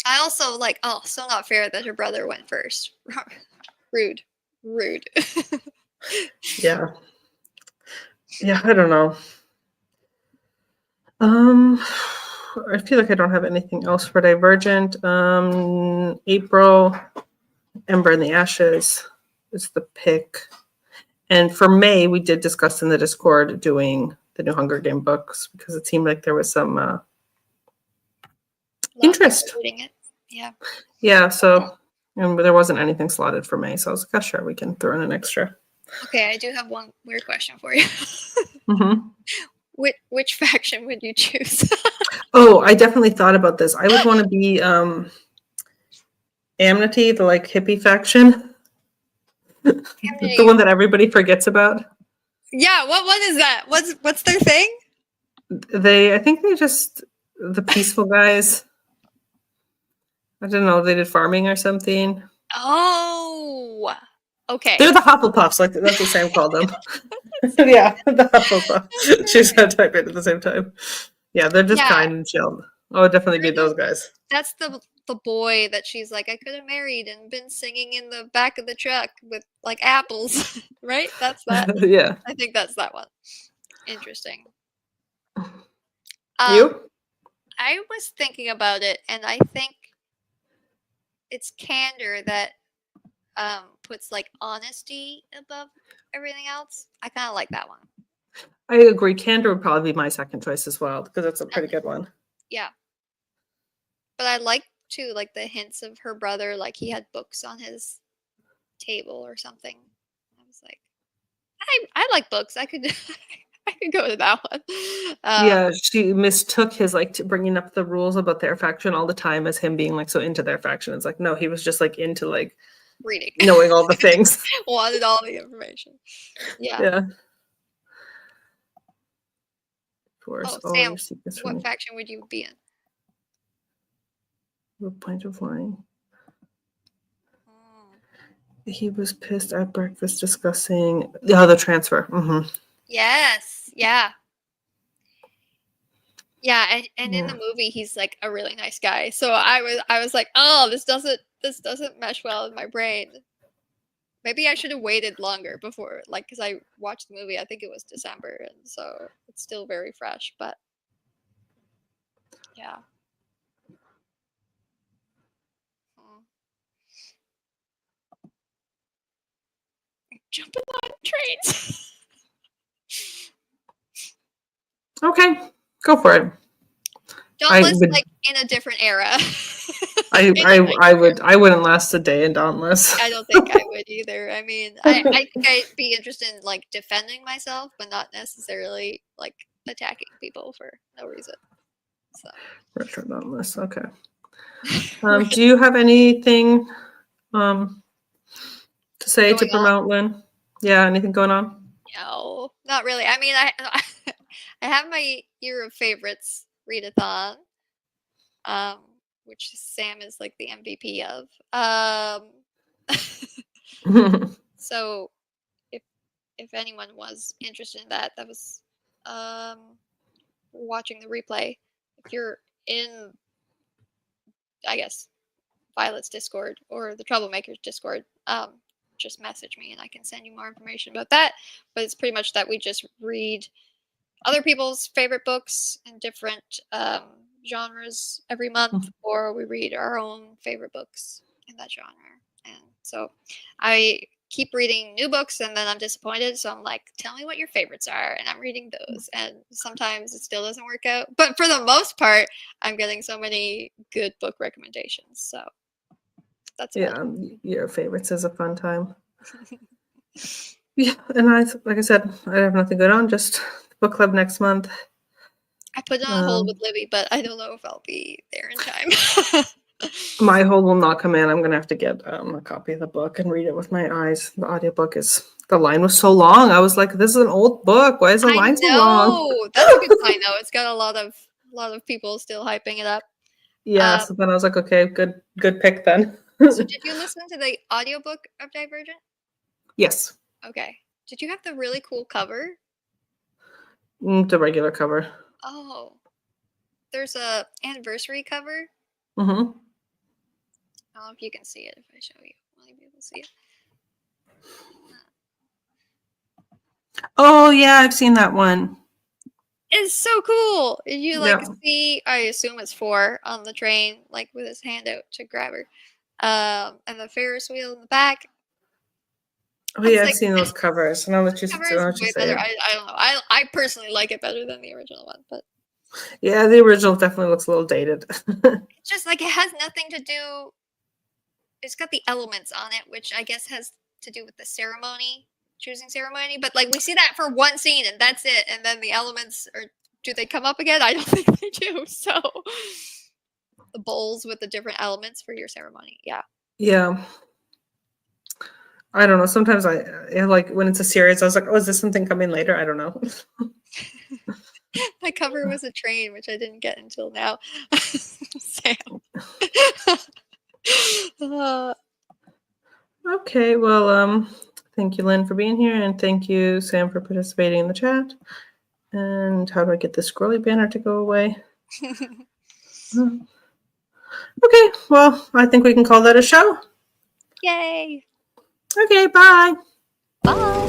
Speaker 2: I also like, oh, so not fair that her brother went first. Rude, rude.
Speaker 1: Yeah. Yeah, I don't know. Um, I feel like I don't have anything else for Divergent. April, Ember in the Ashes is the pick. And for May, we did discuss in the Discord doing the new Hunger Game books because it seemed like there was some interest.
Speaker 2: Reading it. Yeah.
Speaker 1: Yeah, so and there wasn't anything slotted for May, so I was like, oh, sure, we can throw in an extra.
Speaker 2: Okay, I do have one weird question for you.
Speaker 1: Mm-hmm.
Speaker 2: Which faction would you choose?
Speaker 1: Oh, I definitely thought about this. I would want to be Amity, the like hippie faction, the one that everybody forgets about.
Speaker 2: Yeah, what is that? What's their thing?
Speaker 1: I think they just the peaceful guys. I don't know. They did farming or something.
Speaker 2: Oh, Okay.
Speaker 1: They're the Hufflepuffs, like that's what Sam called them. Yeah, the Hufflepuffs. She said type it at the same time. Yeah, they're just
Speaker 2: Yeah,
Speaker 1: kind and chill. Oh, it'd definitely be
Speaker 2: I
Speaker 1: those
Speaker 2: know
Speaker 1: guys.
Speaker 2: that's the boy that she's like, I could have married and been singing in the back of the truck with like apples, right? That's that.
Speaker 1: Yeah.
Speaker 2: I think that's that one. Interesting. Um,
Speaker 1: You?
Speaker 2: I was thinking about it, and I think it's candor that puts like honesty above everything else. I kind of like that one.
Speaker 1: I agree. Candor would probably be my second choice as well, because it's a pretty
Speaker 2: And
Speaker 1: good one.
Speaker 2: yeah, but I like too like the hints of her brother, like he had books on his table or something. I was like, I like books. I could I could go to that one.
Speaker 1: Yeah, she mistook his like bringing up the rules about their faction all the time as him being like so into their faction. It's like no, he was just like into like
Speaker 2: Reading.
Speaker 1: knowing all the things.
Speaker 2: Wanted all the information. Yeah.
Speaker 1: Yeah, of course.
Speaker 2: Oh,
Speaker 1: All
Speaker 2: Sam,
Speaker 1: your secrets from
Speaker 2: what
Speaker 1: me.
Speaker 2: faction would you be in?
Speaker 1: A pint of wine.
Speaker 2: Mm.
Speaker 1: He was pissed at breakfast discussing the other transfer. Mm-hmm.
Speaker 2: Yes. Yeah. Yeah, and in
Speaker 1: Yeah.
Speaker 2: the movie he's like a really nice guy. So I was like, "Oh, this doesn't mesh well in my brain." Maybe I should have waited longer before like cuz I watched the movie, I think it was December, and so it's still very fresh, but yeah. Mm. Jumping on trains.
Speaker 1: Okay, go for it. I
Speaker 2: Dauntless
Speaker 1: would.
Speaker 2: like in a different era.
Speaker 1: I,
Speaker 2: In the
Speaker 1: I
Speaker 2: 90s
Speaker 1: I
Speaker 2: era.
Speaker 1: would I wouldn't last a day in Dauntless.
Speaker 2: I don't think I would either. I mean, I think I'd be interested in like defending myself, but not necessarily like attacking people for no reason. So
Speaker 1: Retro Dauntless. Okay.
Speaker 2: really
Speaker 1: Do you have anything to say to
Speaker 2: going on?
Speaker 1: promote, Lynn? Yeah, anything going on?
Speaker 2: No, not really. I mean, I have my year of favorites readathon, um, which Sam is like the MVP of. So if anyone was interested in that, that was watching the replay. If you're in, I guess, Violet's Discord or the Troublemakers Discord, just message me and I can send you more information about that. But it's pretty much that we just read other people's favorite books in different genres every month, or we read our own favorite books in that genre. And so I keep reading new books and then I'm disappointed. So I'm like, tell me what your favorites are. And I'm reading those. And sometimes it still doesn't work out. But for the most part, I'm getting so many good book recommendations. So that's about
Speaker 1: Yeah, your favorites is a fun time. Yeah, and like I said, I have nothing going on. Just book club next month.
Speaker 2: I put it on hold with Libby, but I don't know if I'll be there in time.
Speaker 1: My hold will not come in. I'm gonna have to get a copy of the book and read it with my eyes. The audiobook is the line was so long. I was like, this is an old book. Why is the
Speaker 2: I
Speaker 1: line so long?
Speaker 2: know. That's a good sign though. It's got a lot of people still hyping it up.
Speaker 1: Yeah, so then I was like, okay, good pick then.
Speaker 2: So did you listen to the audiobook of Divergent?
Speaker 1: Yes.
Speaker 2: Okay. Did you have the really cool cover?
Speaker 1: The regular cover.
Speaker 2: Oh. There's a anniversary cover.
Speaker 1: Mm-hmm.
Speaker 2: I don't know if you can see it if I show you. Will you be able to see it?
Speaker 1: Oh yeah, I've seen that one.
Speaker 2: It's so cool. You like
Speaker 1: Yeah.
Speaker 2: see, I assume it's 4 on the train, like with his hand out to grab her. And the Ferris wheel in the back.
Speaker 1: Oh
Speaker 2: I was
Speaker 1: yeah, I've
Speaker 2: like,
Speaker 1: seen those covers. And I'll let you
Speaker 2: this cover is way
Speaker 1: say
Speaker 2: better.
Speaker 1: it.
Speaker 2: I don't know. I personally like it better than the original one, but
Speaker 1: Yeah, the original definitely looks a little dated.
Speaker 2: it's just like it has nothing to do. It's got the elements on it, which I guess has to do with the ceremony, choosing ceremony. But like we see that for one scene and that's it. And then the elements are, do they come up again? I don't think they do. So the bowls with the different elements for your ceremony. Yeah.
Speaker 1: Yeah. I don't know. Sometimes I like when it's a series, I was like, oh, is this something coming later? I don't know.
Speaker 2: My cover was a train, which I didn't get until now. Sam.
Speaker 1: Okay, well, thank you, Lynn, for being here, and thank you, Sam, for participating in the chat. And how do I get the scrolly banner to go away? Okay, well, I think we can call that a show.
Speaker 2: Yay!
Speaker 1: Okay, bye.
Speaker 2: Bye.